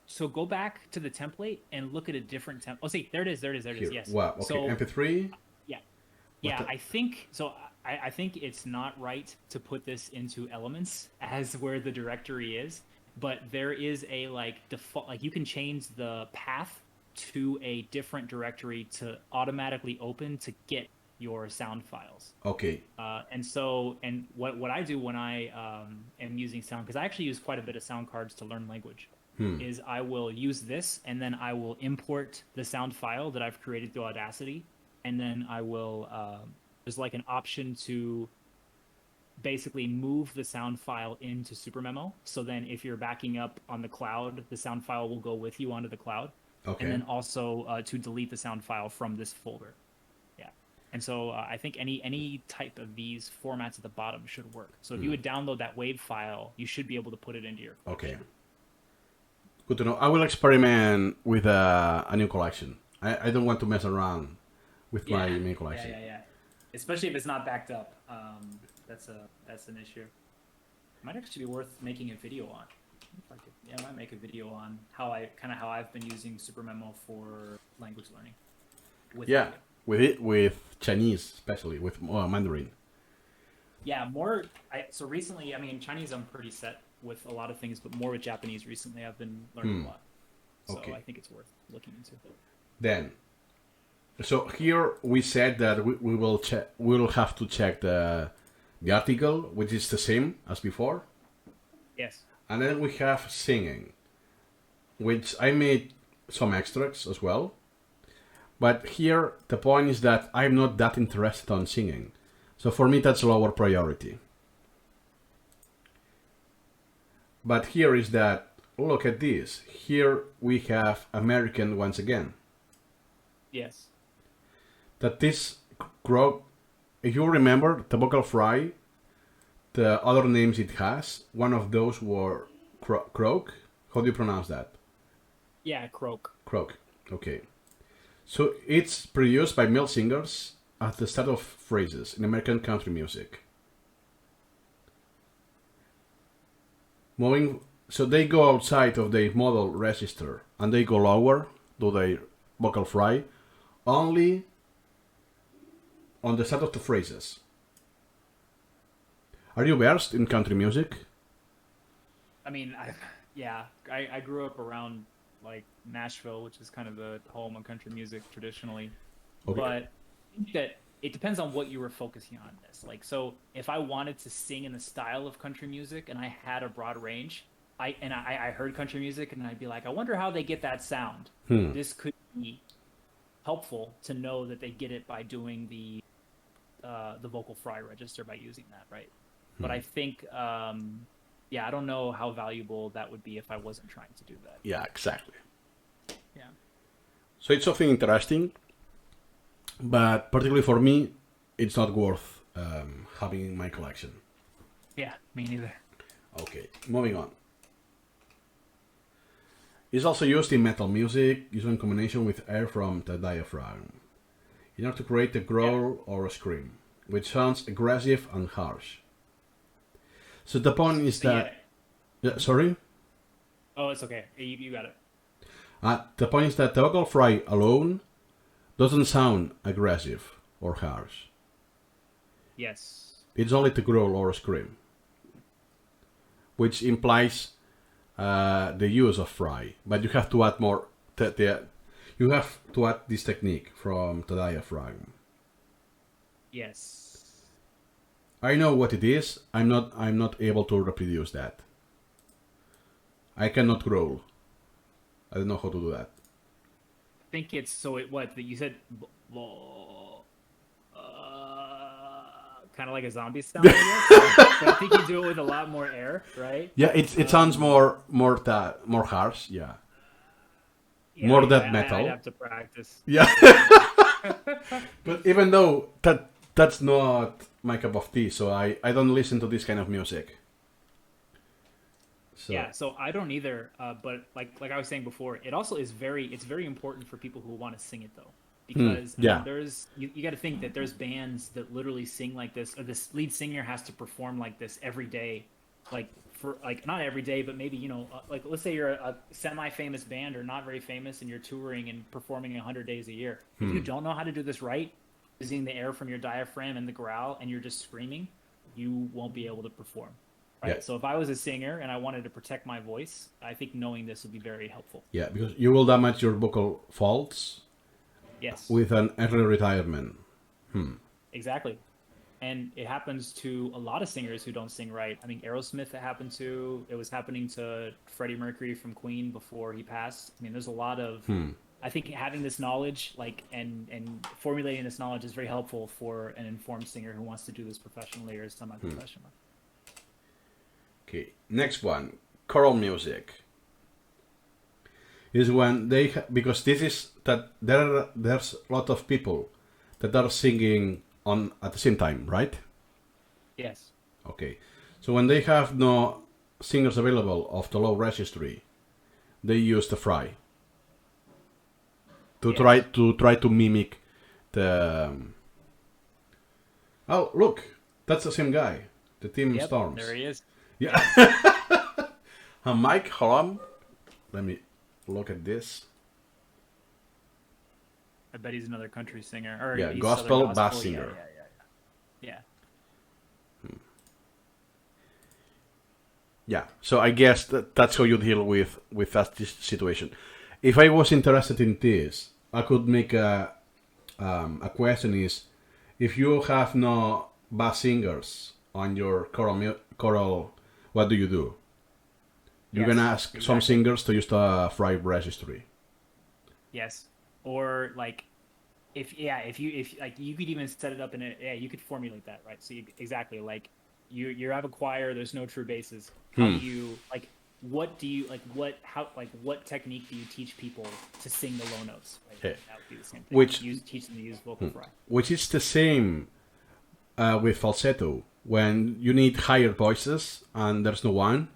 So go back to the template and look at a different template. Oh, see, there it is. Here. Yes. Wow. Okay. So, MP3. Yeah. I think so. I think it's not right to put this into Elements as where the directory is, but there is a default. Like you can change the path to a different directory to automatically open to get your sound files. Okay. And what I do when I am using sound, because I actually use quite a bit of sound cards to learn language, is I will use this and then I will import the sound file that I've created through Audacity, and then I will there's like an option to basically move the sound file into Supermemo. So then if you're backing up on the cloud, the sound file will go with you onto the cloud. Okay. And then also to delete the sound file from this folder. Yeah. And so I think any type of these formats at the bottom should work. So if you would download that WAV file, you should be able to put it into your collection. Okay. Good to know. I will experiment with a new collection. I don't want to mess around with my main collection. Yeah. Especially if it's not backed up. That's an issue. Might actually be worth making a video on. If I could Yeah, I might make a video on how I've been using Supermemo for language learning. Yeah, with Chinese, especially with Mandarin. Yeah, so recently, I mean, Chinese I'm pretty set with a lot of things, but more with Japanese recently. I've been learning a lot, so Okay. I think it's worth looking into. Then, so here we said that we will check. We will have to check the article, which is the same as before, Yes. and then we have singing, which I made some extracts as well. But here the point is that I'm not that interested on singing, so for me that's a lower priority. But here is that, look at this. Here we have American once again. Yes. That this croak, if you remember the vocal fry, the other names it has, one of those were croak. How do you pronounce that? Yeah, croak. Croak. Okay. So it's produced by male singers at the start of phrases in American country music. So they go outside of the modal register and they go lower to their vocal fry only on the start of the phrases. Are you versed in country music? I mean, I grew up around like Nashville, which is kind of the home of country music traditionally. Okay. But I think that it depends on what you were focusing on this. Like, so if I wanted to sing in the style of country music and I had a broad range, I heard country music and I'd be like, I wonder how they get that sound. This could be helpful to know that they get it by doing the vocal fry register by using that, right? But I think, I don't know how valuable that would be if I wasn't trying to do that. Yeah, exactly. Yeah. So it's something interesting, but particularly for me, it's not worth having in my collection. Yeah, me neither. Okay, moving on. It's also used in metal music, used in combination with air from the diaphragm, in order to create a growl or a scream, which sounds aggressive and harsh. So the point is that... Yeah, sorry? Oh, it's okay. You got it. The point is that the vocal fry alone doesn't sound aggressive or harsh. Yes. It's only to growl or scream, which implies the use of fry. But you have to add more. You have to add this technique from the diaphragm. Yes. I know what it is. I'm not able to reproduce that. I cannot growl. I don't know how to do that. I think it's what you said. Kind of like a zombie sound, I guess. But I think you do it with a lot more air, right? Yeah, it sounds more harsh. Yeah, more that metal. I'd have to practice. Yeah, but even though that's not my cup of tea, so I don't listen to this kind of music. So. Yeah, so I don't either. But like I was saying before, it also is very important for people who want to sing it though, because I mean, there's you got to think that there's bands that literally sing like this, or this lead singer has to perform like this every day, like for like not every day, but maybe like let's say you're a semi-famous band or not very famous, and you're touring and performing 100 days a year. If you don't know how to do this right, using the air from your diaphragm and the growl, and you're just screaming, you won't be able to perform. Right. Yeah. So if I was a singer and I wanted to protect my voice, I think knowing this would be very helpful. Yeah, because you will damage your vocal folds. Yes. With an early retirement. Exactly. And it happens to a lot of singers who don't sing right. I mean, Aerosmith it happened to. It was happening to Freddie Mercury from Queen before he passed. I mean, there's a lot of... I think having this knowledge, and formulating this knowledge is very helpful for an informed singer who wants to do this professionally or semi-professionally. Okay, next one, choral music. Is when they because this is that there's a lot of people that are singing on at the same time, right? Yes. Okay, so when they have no singers available of the low registry, they use the fry to try to mimic the. Oh, look, that's the same guy, the Team Storms. There he is. Yeah. Mike, hold on. Let me look at this. I bet he's another country singer. Or Yeah, he's gospel Southern bass gospel. singer. Yeah. Yeah, so I guess that's how you deal with that situation. If I was interested in this, I could make a question is, if you have no bass singers on your choral, what do you do? You Yes, can ask some exactly. singers to use the Fry registry. Yes. Or like if like you could even set it up in a you could formulate that, right? So exactly like you have a choir, there's no true basses. How do you like what do you like what technique do you teach people to sing the low notes, right? Okay. That would be the same thing. Which Teach them to use vocal fry. which is the same with falsetto. When you need higher voices and there's no one,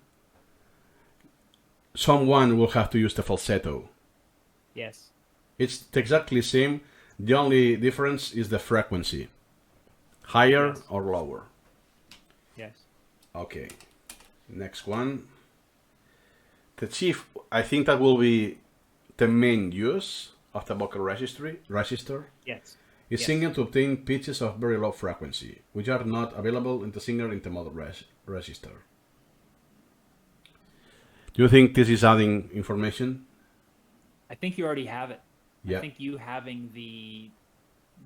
someone will have to use the falsetto. Yes. It's exactly the same. The only difference is the frequency. Higher Yes. or lower. Yes. Okay. Next one. The chief, I think that will be the main use of the vocal register. Yes. Is Yes. singing to obtain pitches of very low frequency, which are not available in the singer intermodal register. Do you think this is adding information? I think you already have it. Yeah. I think you having the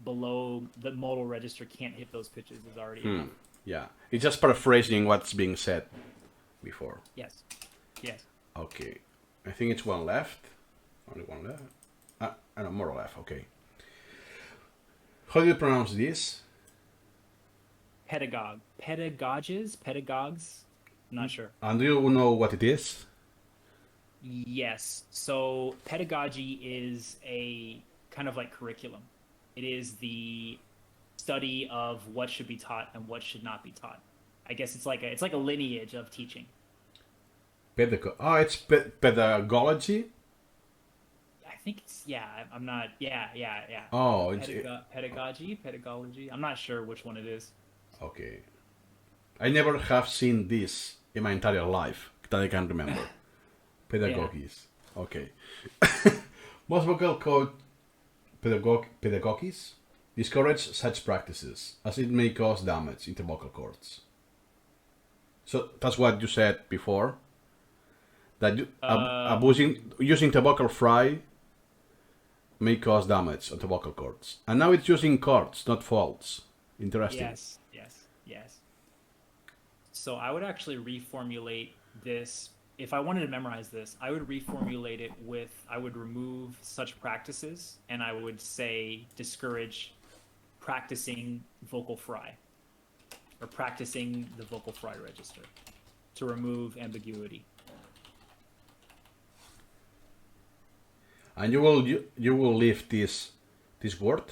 below the modal register can't hit those pitches is already enough. Yeah. It's just paraphrasing what's being said before. Yes. Yes. Okay. I think it's one left. Only one left. I know, more left. Okay. How do you pronounce this? Pedagogue. Pedagogues? I'm not sure. And do you know what it is? Yes. So pedagogy is a kind of like curriculum. It is the study of what should be taught and what should not be taught. I guess it's like a lineage of teaching. It's pedagogy. I think it's I'm not. Yeah. Oh, Pedagogy. I'm not sure which one it is. Okay. I never have seen this in my entire life that I can remember. Pedagogies. Okay. Most vocal code pedagogies discourage such practices as it may cause damage in the vocal cords. So that's what you said before. That using the vocal fry may cause damage on the vocal cords. And now it's using chords, not faults. Interesting. Yes. So I would actually reformulate this. If I wanted to memorize this, I would reformulate it I would remove such practices and I would say discourage practicing vocal fry or practicing the vocal fry register to remove ambiguity. And you will leave this word?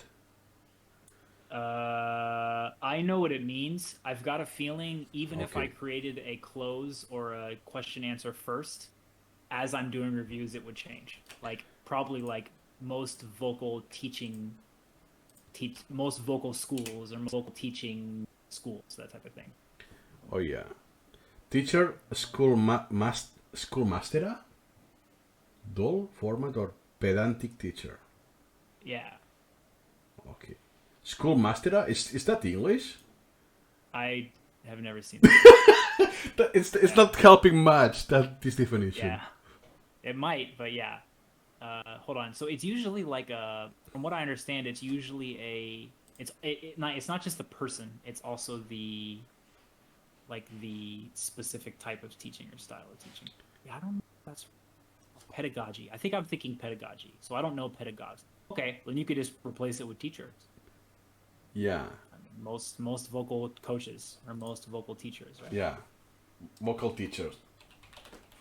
I know what it means. I've got a feeling even if I Okay. created a close or a question answer first, as I'm doing reviews, it would change. Like probably like most vocal most vocal schools or most vocal teaching schools, that type of thing. Oh yeah. Teacher, schoolmastera? Dull, format, or pedantic teacher? Yeah. Okay. Schoolmastera? Is that English? I have never seen that. It's not helping much, this definition. Yeah. It might, but yeah. Hold on. So it's usually like from what I understand, it's usually it's not just the person, it's also the specific type of teaching or style of teaching. Yeah, I don't know if that's pedagogy. I think I'm thinking pedagogy. So I don't know pedagogues. Okay, then you could just replace it with teachers. Yeah. I mean, most vocal coaches or most vocal teachers, right? Yeah. Vocal teachers.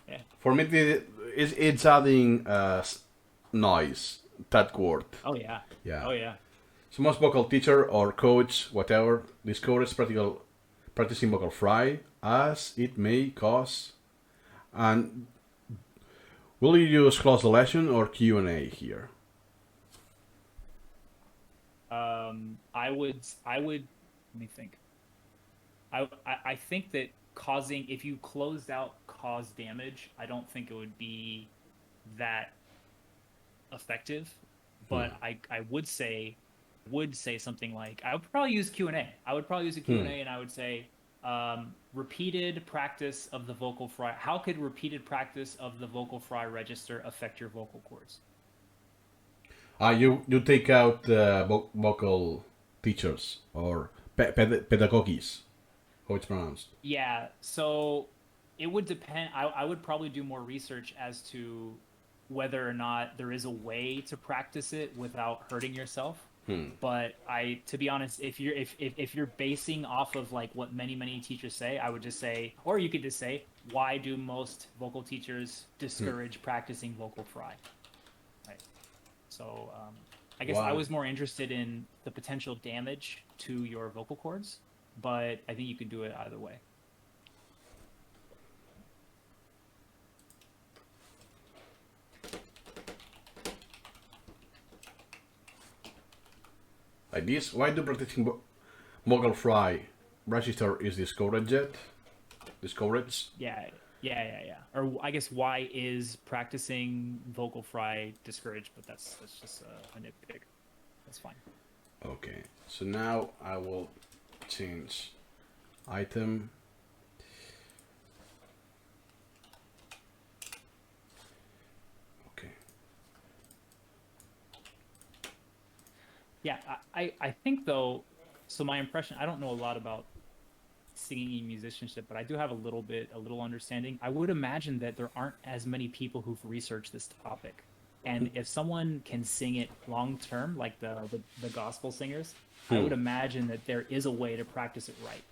Yeah. For me, it's adding noise, that word. Oh yeah. Yeah. Oh yeah. So most vocal teacher or coach, whatever, discourages practicing vocal fry as it may cause. And will you use close the lesson or Q&A here? I would let me think. I think that if you closed out cause damage, I don't think it would be that effective. But I would say something like, I would probably use Q&A. I would probably use a Q&A, and I would say, repeated practice of the vocal fry. How could repeated practice of the vocal fry register affect your vocal cords? You take out vocal teachers or pedagogies, how it's pronounced. Yeah, so it would depend. I would probably do more research as to whether or not there is a way to practice it without hurting yourself. But to be honest, if you're basing off of like what many teachers say, I would just say, or you could just say, why do most vocal teachers discourage practicing vocal fry? Right. So I guess I was more interested in the potential damage to your vocal cords, but I think you can do it either way. Like this, why do practicing vocal fry register is discouraged yet? Discouraged? Yeah. Or I guess why is practicing vocal fry discouraged? But that's just a nitpick. That's fine. Okay, so now I will change item. Okay. Yeah, I think though, so my impression, I don't know a lot about singing and musicianship, but I do have a little understanding. I would imagine that there aren't as many people who've researched this topic. And if someone can sing it long term, like the gospel singers, I would imagine that there is a way to practice it right.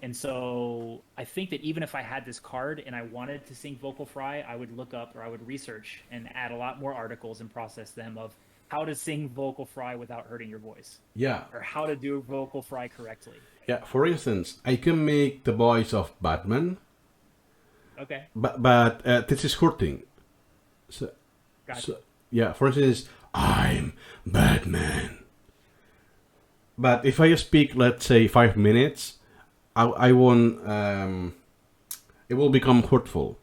And so I think that even if I had this card and I wanted to sing vocal fry, I would look up or I would research and add a lot more articles and process them of how to sing vocal fry without hurting your voice. Yeah. Or how to do vocal fry correctly. Yeah, for instance, I can make the voice of Batman. Okay. But this is hurting. So, Gotcha. So, yeah, for instance, I'm Batman. But if I speak, let's say, 5 minutes, I won't. It will become hurtful.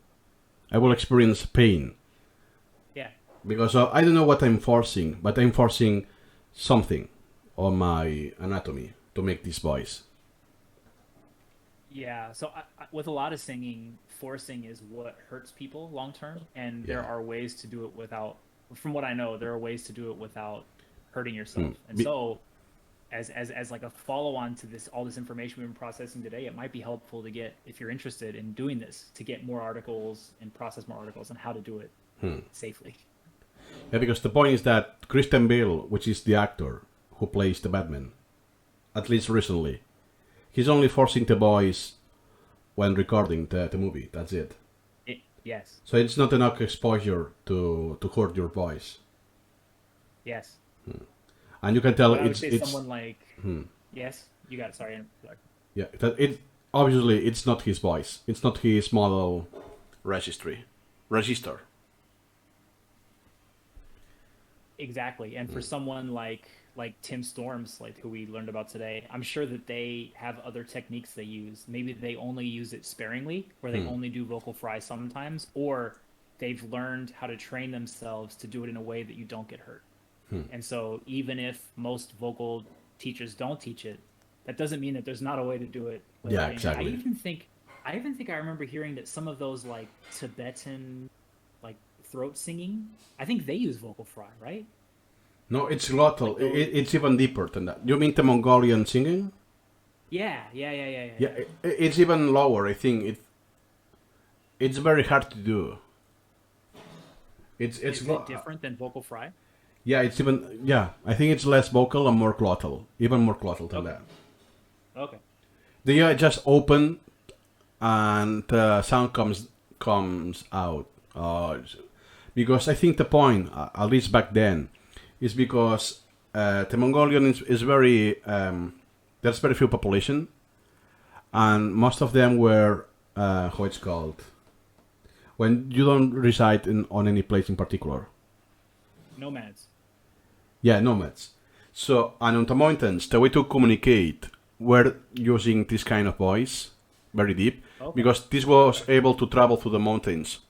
I will experience pain. Yeah. Because I don't know what I'm forcing, but I'm forcing something on my anatomy to make this voice. Yeah, so with a lot of singing, forcing is what hurts people long term, and there are ways to do it without. From what I know, there are ways to do it without hurting yourself. And so, as like a follow on to this, all this information we've been processing today, it might be helpful to get, if you're interested in doing this, to get more articles and process more articles on how to do it safely. Yeah, because the point is that Christian Bale, which is the actor who plays the Batman, at least recently, he's only forcing the voice when recording the movie. That's it. Yes. So it's not enough exposure to hurt your voice. Yes. And you can tell but I would say it's someone like yes, you got it. Sorry. Yeah, it obviously it's not his voice. It's not his model register. Exactly, and for someone like Tim Storms, like who we learned about today, I'm sure that they have other techniques they use. Maybe they only use it sparingly, or they only do vocal fry sometimes, or they've learned how to train themselves to do it in a way that you don't get hurt. And so even if most vocal teachers don't teach it, that doesn't mean that there's not a way to do it. Yeah, exactly. I even think I remember hearing that some of those like Tibetan like throat singing, I think they use vocal fry, right? No, it's glottal. Like it's even deeper than that. You mean the Mongolian singing? Yeah. It's even lower. I think it's very hard to do. It's different than vocal fry. Yeah, it's even I think it's less vocal and more glottal, even more glottal than that. Okay. They just open, and sound comes out. Because I think the point, at least back then, is because the Mongolian is very there's very few population, and most of them were how it's called when you don't reside on any place in particular. Nomads. Yeah, nomads. So, and on the mountains, the way to communicate were using this kind of voice, very deep, Okay. because this was able to travel through the mountains.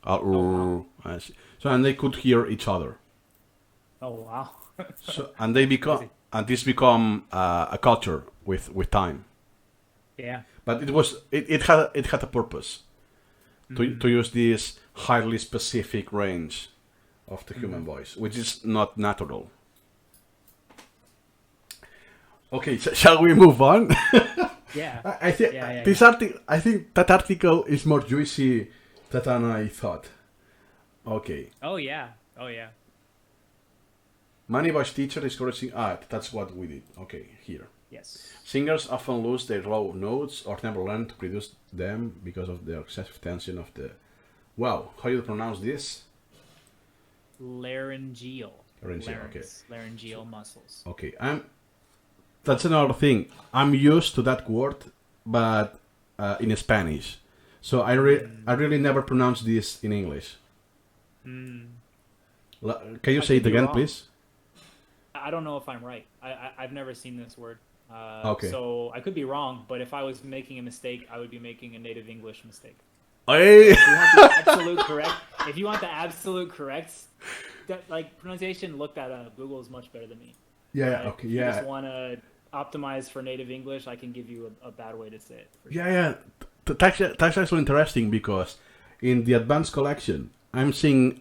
Wow. I see. So and they could hear each other. Oh wow. So and they become Crazy. and this become a culture with time. Yeah. But it had a purpose to use this highly specific range of the human voice, which is not natural. Okay, shall we move on? Yeah. I think Yeah. this article. I think that article is more juicy than I thought. Okay, Oh yeah. Oh yeah. many voice teacher discouraging. That's what we did. Okay, here. Yes. Singers often lose their low notes or never learn to produce them because of the excessive tension of the. Wow, how do you pronounce this? Laryngeal. Laryngeal, okay. Laryngeal muscles. Okay, that's another thing. I'm used to that word, but in Spanish. So I really never pronounce this in English. Can you say it could be again, wrong. please? I don't know if I'm right. I've never seen this word. Okay. So I could be wrong, but if I was making a mistake, I would be making a native English mistake. Hey! If you want the absolute correct, if you want the absolute correct, that like pronunciation, look that up. Google is much better than me. Yeah, Right? okay, If you yeah. just want to optimize for native English, I can give you a bad way to say it. For sure. Yeah. That's actually interesting because in the advanced collection, I'm seeing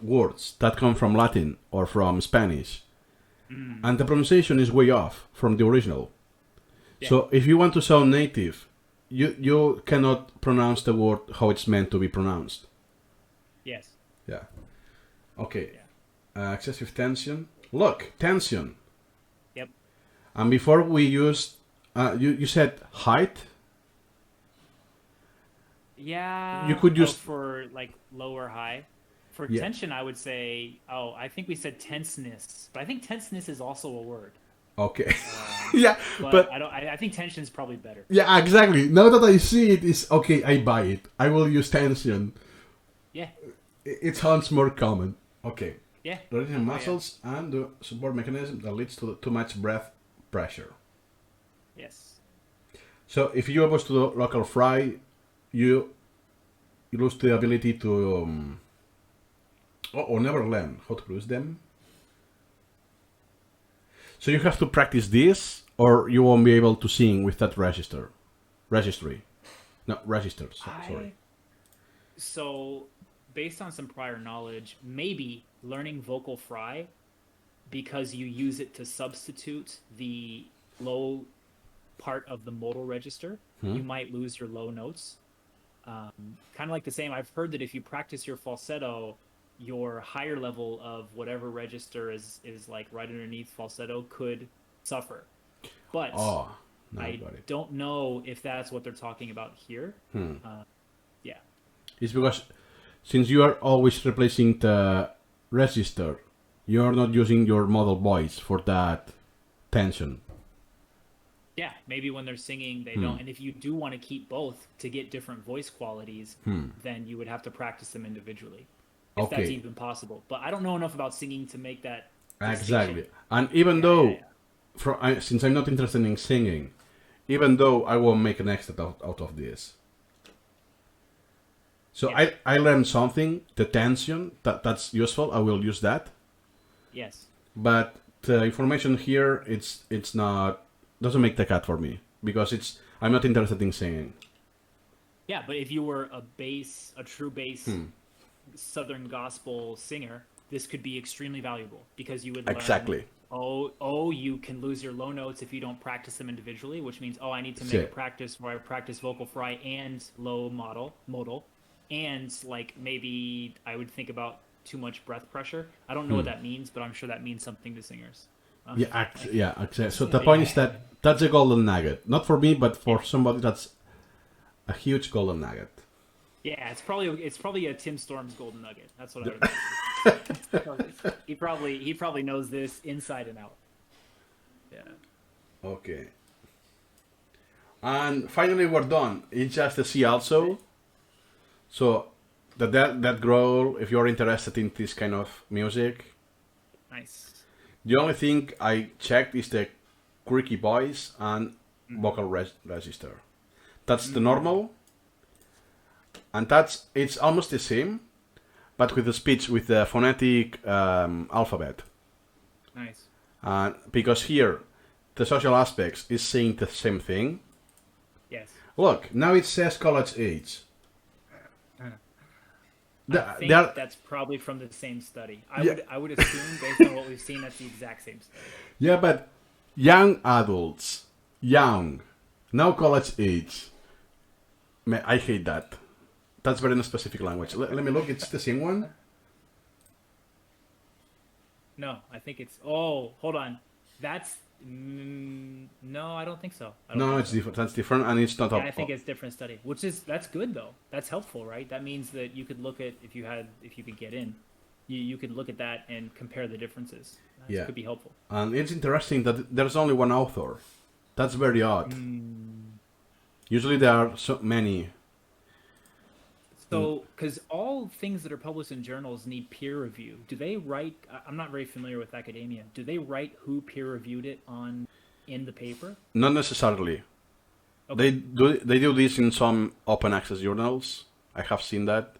words that come from Latin or from Spanish, and the pronunciation is way off from the original. Yeah. So if you want to sound native, you cannot pronounce the word how it's meant to be pronounced. Yes. Yeah. Okay. Yeah. Excessive tension. Look, tension. Yep. And before we used, you said height. Yeah. You could use- for like low or high. For Yeah. tension, I would say. Oh, I think we said tenseness, but I think tenseness is also a word. Okay. Yeah, But I don't. I think tension is probably better. yeah, exactly. Now that I see it, is okay. I buy it. I will use tension. Yeah. It sounds more common. Okay. Yeah. Relaxing Oh, yeah. muscles and the support mechanism that leads to too much breath pressure. Yes. So if you are to do local fry, you lose the ability to or never learn how to produce them. So you have to practice this, or you won't be able to sing with that registry. No, registers. Sorry. So, based on some prior knowledge, maybe learning vocal fry, because you use it to substitute the low part of the modal register, you might lose your low notes. Kind of like the same. I've heard that if you practice your falsetto, your higher level of whatever register is like right underneath falsetto could suffer. But Oh, now I got it. don't know if that's what they're talking about here. Yeah. It's because since you are always replacing the register, you are not using your model voice for that tension. Yeah, maybe when they're singing, they don't. And if you do want to keep both to get different voice qualities, then you would have to practice them individually, if that's Okay. even possible. But I don't know enough about singing to make that Exactly. distinction. And even though, yeah. since I'm not interested in singing, even though I won't make an extra out of this. So Yeah. I learned something, the tension, that's useful, I will use that. Yes. But the information here, it's not, doesn't make the cut for me, because I'm not interested in singing. Yeah, but if you were a true bass Southern gospel singer, this could be extremely valuable because you would learn, Exactly. you can lose your low notes if you don't practice them individually, which means, I need to make Shit. a practice where I practice vocal fry and low modal, and like maybe I would think about too much breath pressure. I don't know what that means, but I'm sure that means something to singers. Yeah, exactly. So the point is that that's a golden nugget. Not for me, but for somebody that's a huge golden nugget. Yeah, it's probably a Tim Storm's golden nugget. That's what I would think. he probably knows this inside and out. Yeah. Okay. And finally, we're done. It's just a C also. So that growl, if you're interested in this kind of music, Nice. the only thing I checked is the creaky voice and vocal register. That's the normal. And it's almost the same, but with the speech, with the phonetic alphabet. Nice. Because here, the social aspects is saying the same thing. Yes. Look, now it says college age. I think that's probably from the same study. I would assume, based on what we've seen, that's the exact same study. Yeah, but young adults, now college age. Man, I hate that. That's very in a specific language. Let me look. It's the same one. No, I think it's. Oh, hold on. That's. No, I don't think so. No, it's different. That's different, and it's not. Yeah, I think it's different study, that's good though. That's helpful, right? That means that you could look at if you could get in, you could look at that and compare the differences. That could be helpful. And it's interesting that there's only one author. That's very odd. Usually there are so many. So, because all things that are published in journals need peer review. Do they write? I'm not very familiar with academia. Do they write who peer reviewed it in the paper? Not necessarily. Okay. They do this in some open access journals. I have seen that,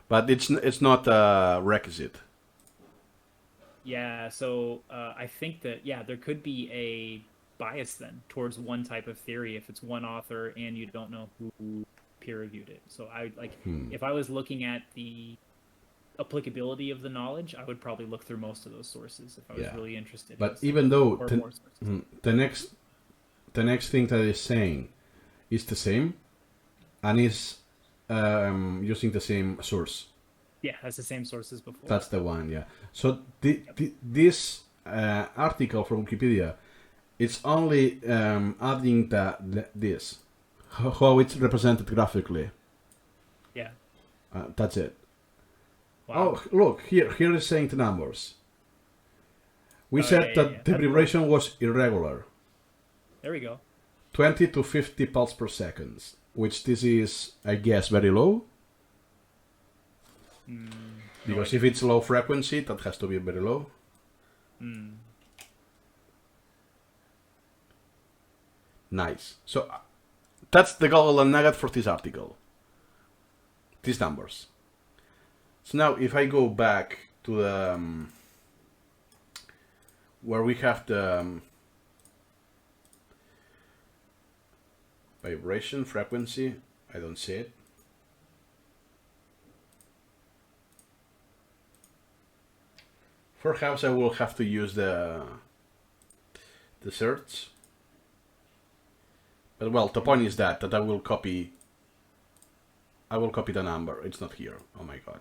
but it's not a requisite. Yeah. So I think that there could be a bias then towards one type of theory if it's one author and you don't know who peer reviewed it. So I if I was looking at the applicability of the knowledge, I would probably look through most of those sources if I was really interested. But even though the next thing that is saying is the same and is using the same source. Yeah, that's the same source as before. That's the one, yeah. So this article from Wikipedia, it's only adding this. How it's represented graphically. Yeah. That's it. Wow. Oh, look, here is saying the numbers. We said that the vibration was irregular. There we go. 20 to 50 pulse per second, which this is, I guess, very low. Because if it's low frequency, that has to be very low. Nice. So that's the golden nugget for this article. These numbers. So now if I go back to the where we have the vibration frequency, I don't see it. Perhaps I will have to use the search. But well, the point is that I will copy the number. It's not here. Oh my god.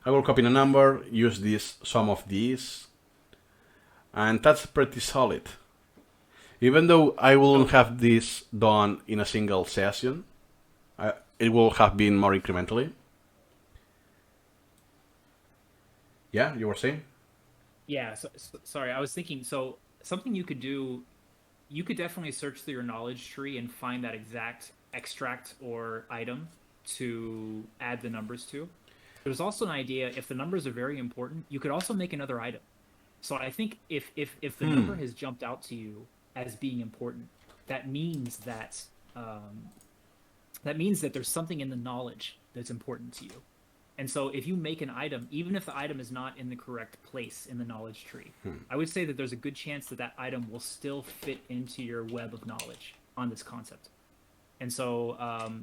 I will copy the number, use some of these, and that's pretty solid. Even though I wouldn't have this done in a single session, it will have been more incrementally. Yeah, you were saying? Yeah, sorry, I was thinking, so something you could do, you could definitely search through your knowledge tree and find that exact extract or item to add the numbers to. There's also an idea, if the numbers are very important, you could also make another item. So I think if the number has jumped out to you as being important, that means that there's something in the knowledge that's important to you. And so if you make an item, even if the item is not in the correct place in the knowledge tree, I would say that there's a good chance that that item will still fit into your web of knowledge on this concept. And so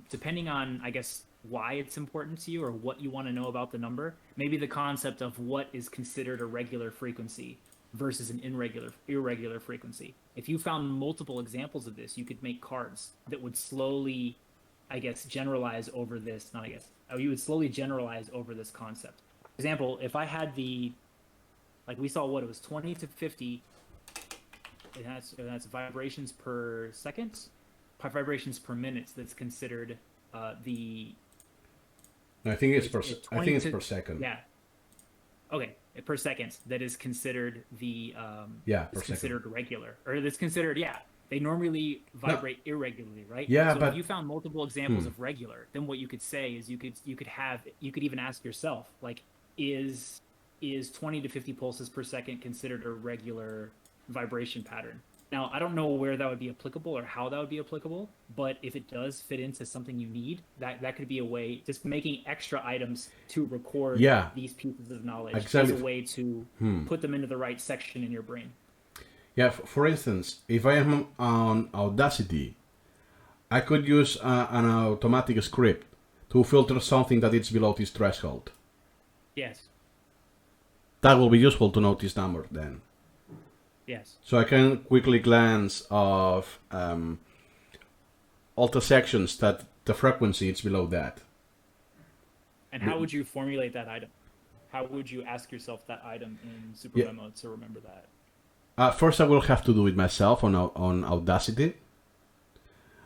depending on, I guess, why it's important to you or what you want to know about the number, maybe the concept of what is considered a regular frequency versus an irregular frequency. If you found multiple examples of this, you could make cards that would slowly, I guess, generalize over this, not I guess, you would slowly generalize over this concept. For example, if I had like we saw what it was, 20 to 50, it has vibrations per second, vibrations per minute, that's considered I think it's per second. Yeah. Okay, per second. That is considered considered regular, or that's considered They normally vibrate irregularly, right? Yeah, so but if you found multiple examples of regular, then what you could say is you could even ask yourself, like, is 20 to 50 pulses per second considered a regular vibration pattern? Now, I don't know where that would be applicable or how that would be applicable, but if it does fit into something you need, that could be a way. Just making extra items to record Yeah, these pieces of knowledge is exactly. a way to put them into the right section in your brain. Yeah, for instance, if I am on Audacity, I could use an automatic script to filter something that is below this threshold. Yes. That will be useful to know this number then. Yes. So I can quickly glance of all the sections that the frequency is below that. And how would you formulate that item? How would you ask yourself that item in Supermemo to remember that? First, I will have to do it myself on Audacity.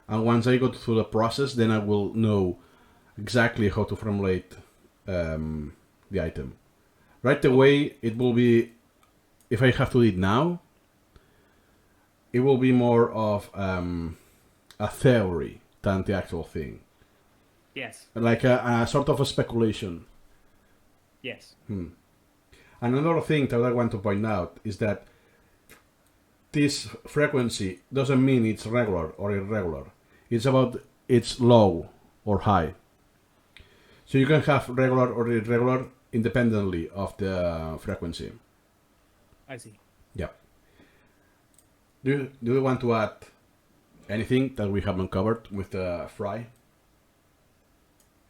And once I go through the process, then I will know exactly how to formulate the item. Right away, it will be, if I have to do it now, it will be more of a theory than the actual thing. Yes. Like a sort of a speculation. Yes. Another thing that I want to point out is that this frequency doesn't mean it's regular or irregular. It's about it's low or high. So you can have regular or irregular independently of the frequency. I see. Yeah. Do you want to add anything that we haven't covered with the fry?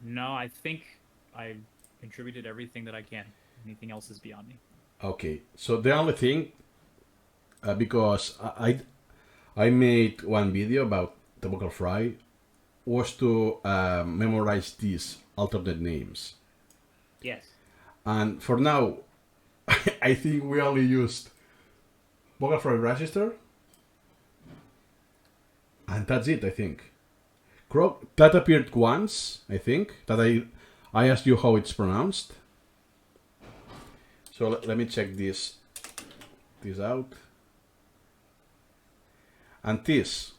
No, I think I contributed everything that I can. Anything else is beyond me. Okay. So the only thing, because I made one video about the vocal fry, was to memorize these alternate names. Yes. And for now, I think we only used vocal fry register. And that's it, I think. That appeared once, I think, that I asked you how it's pronounced. So let me check this out. And this.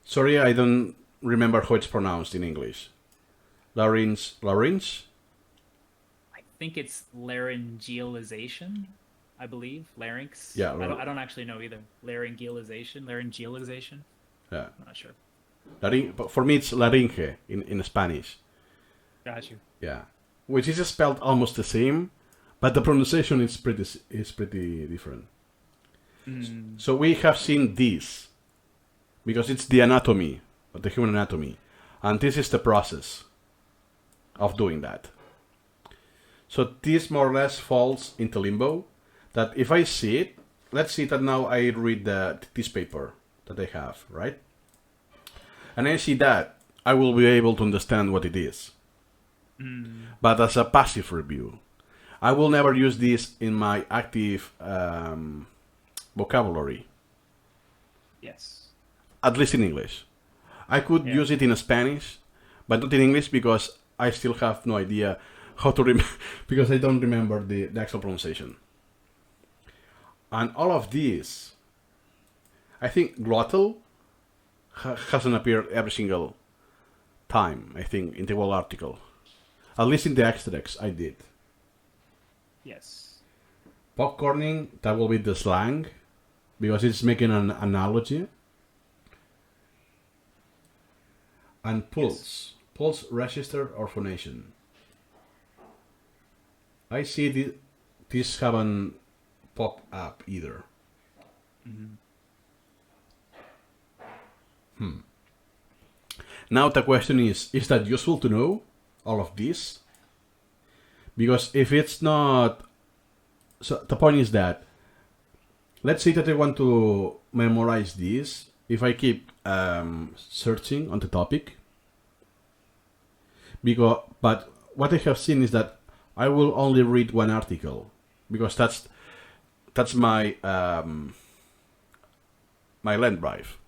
Sorry, I don't remember how it's pronounced in English. Larynx? I think it's laryngealization, I believe. Larynx. Yeah. I don't actually know either. Laryngealization. Yeah. I'm not sure. But for me, it's laringe in Spanish. Got you. Yeah. Which is spelled almost the same, but the pronunciation is pretty different. So we have seen this, because it's the anatomy, the human anatomy, and this is the process of doing that. So this more or less falls into limbo, that if I see it, let's see that now I read this paper that I have, right? And I see that, I will be able to understand what it is. But as a passive review, I will never use this in my active vocabulary. Yes. At least in English. I could use it in Spanish, but not in English because I still have no idea how to because I don't remember the actual pronunciation. And all of these, I think glottal hasn't appeared every single time, I think, in the whole article. At least in the extracts, I did. Yes. Popcorning, that will be the slang, because it's making an analogy. And pulse. Pulse, register, or phonation. I see these haven't popped up either. Now the question is that useful to know, all of this? Because if it's not... So the point is that, let's say that I want to memorize this, if I keep searching on the topic, but what I have seen is that I will only read one article, because that's my my land drive.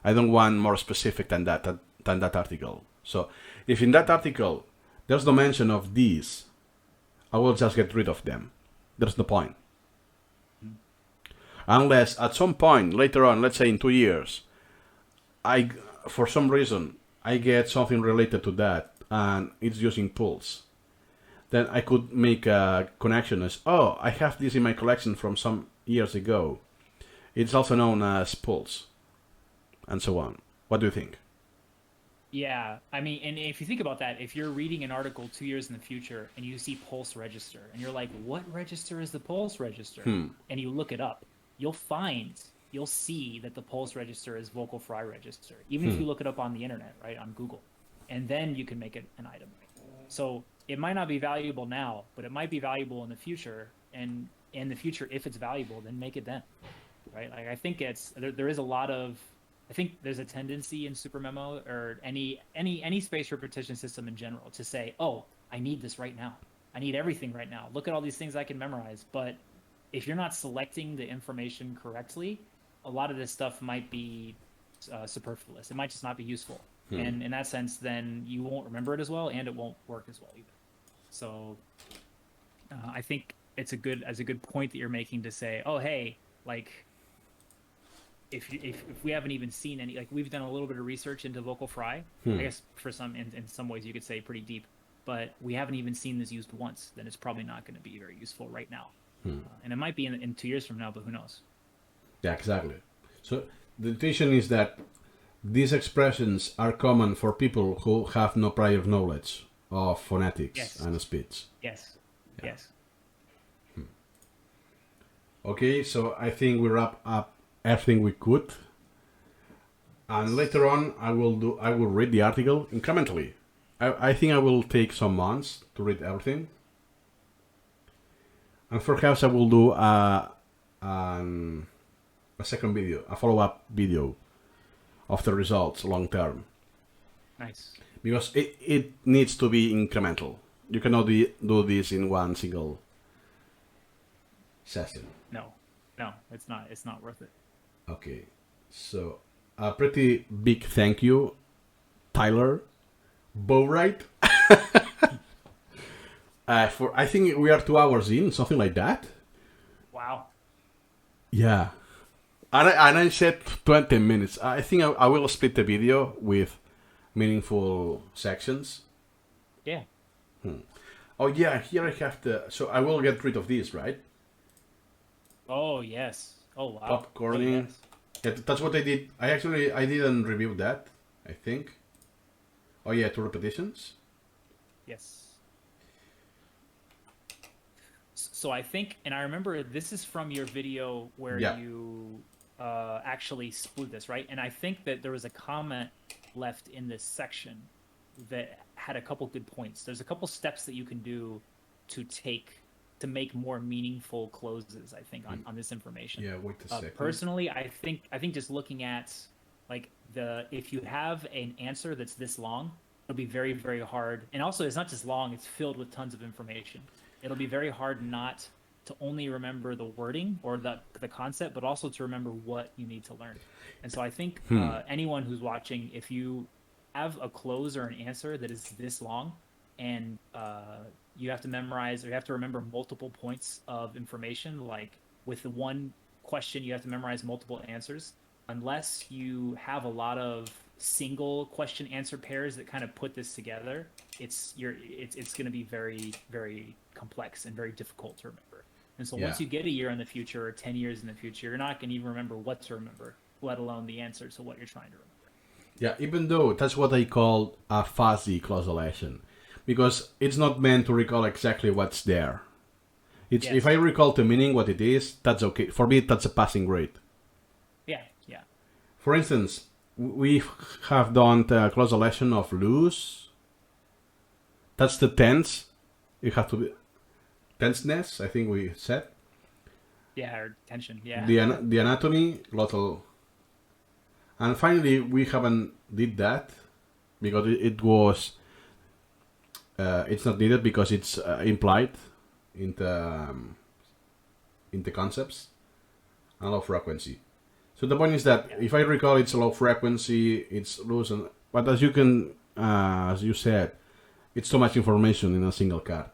I don't want more specific than that article. So if in that article there's no mention of these, I will just get rid of them. There's no point. Unless at some point later on, let's say in 2 years, for some reason I get something related to that and it's using pulse, then I could make a connection as, oh, I have this in my collection from some years ago. It's also known as pulse, and so on. What do you think? Yeah, I mean, and if you think about that, if you're reading an article 2 years in the future and you see pulse register and you're like, what register is the pulse register? And you look it up, you'll see that the pulse register is vocal fry register, even if you look it up on the internet, right, on Google, and then you can make it an item. So it might not be valuable now, but it might be valuable in the future. And in the future, if it's valuable, then make it then, right? Like I think there is a lot of, I think there's a tendency in Supermemo or any space repetition system in general to say, oh, I need this right now. I need everything right now. Look at all these things I can memorize. But if you're not selecting the information correctly, a lot of this stuff might be superfluous. It might just not be useful. And in that sense, then you won't remember it as well, and it won't work as well either. So I think it's a good point that you're making to say, oh, hey, like, if we haven't even seen any, like we've done a little bit of research into vocal fry, I guess for some in some ways you could say pretty deep, but we haven't even seen this used once, then it's probably not going to be very useful right now. And it might be in 2 years from now, but who knows? Yeah, exactly. So the intuition is that these expressions are common for people who have no prior knowledge of phonetics and speech. Yes. Okay, so I think we wrap up everything we could, and later on I will read the article incrementally. I think I will take some months to read everything, and perhaps I will do a second video, a follow-up video of the results long term. Nice. Because it needs to be incremental. You cannot do this in one single session. No, it's not worth it. Okay, so a pretty big thank you, Tyler Boright. For I think we are 2 hours in, something like that. Wow. Yeah, and I said 20 minutes. I think I will split the video with meaningful sections. Yeah. Oh yeah, here I have the. So I will get rid of this, right? Oh yes. Oh wow. Popcorning. Oh, yes. Yeah, that's what I did. I didn't review that, I think. Oh yeah, 2 repetitions. Yes. So I think, and I remember this is from your video where you actually split this, right? And I think that there was a comment left in this section that had a couple good points. There's a couple steps that you can do to make more meaningful closes, I think, on this information. Yeah, wait a second. Personally, I think just looking at like if you have an answer that's this long, it'll be very, very hard. And also it's not just long, it's filled with tons of information. It'll be very hard not to only remember the wording or the concept, but also to remember what you need to learn. And so I think anyone who's watching, if you have a close or an answer that is this long and you have to memorize or you have to remember multiple points of information, like with the one question you have to memorize multiple answers, unless you have a lot of single question answer pairs that kind of put this together, it's going to be very, very complex and very difficult to remember. And so once you get a year in the future or 10 years in the future, you're not going to even remember what to remember, let alone the answer to what you're trying to remember. Yeah, even though that's what I call a fuzzy clausulation, because it's not meant to recall exactly what's there. It's if I recall the meaning, what it is, that's okay. For me, that's a passing grade. Yeah. For instance, we have done the clausulation of lose. That's the tense. You have to be tenseness, I think we said. Yeah, or tension. Yeah. The anatomy, glottal. And finally, we haven't did that because it was. It's not needed because it's implied in the concepts and low frequency. So the point is that if I recall, it's a low frequency, it's loose, but as you said, it's too much information in a single card.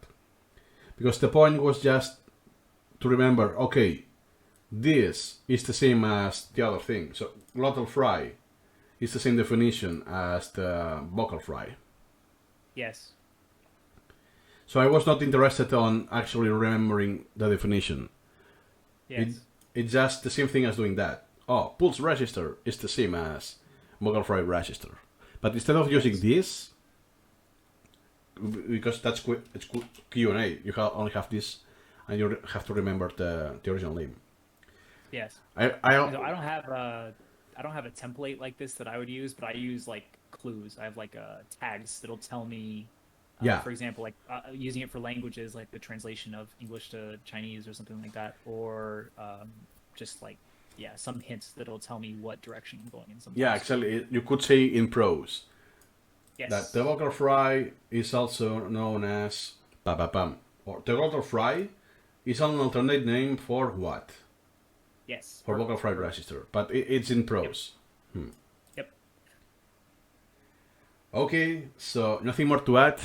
Because the point was just to remember, okay, this is the same as the other thing. So glottal fry is the same definition as the vocal fry. Yes. So I was not interested on actually remembering the definition. Yes. it's just the same thing as doing that. Oh, pulse register is the same as vocal fry register. But instead of using this, because it's Q&A, you only have this, and you have to remember the original name. Yes. I don't have a template like this that I would use, but I use like clues. I have like tags that'll tell me. For example, like using it for languages, like the translation of English to Chinese or something like that, or just like some hints that'll tell me what direction I'm going in. Sometimes. Yeah, actually, you could say in prose that Yes. the vocal fry is also known as pa-pa-pam, or the vocal fry is an alternate name for what? Yes. For vocal fry register, but it's in prose. Yep. Okay, so nothing more to add.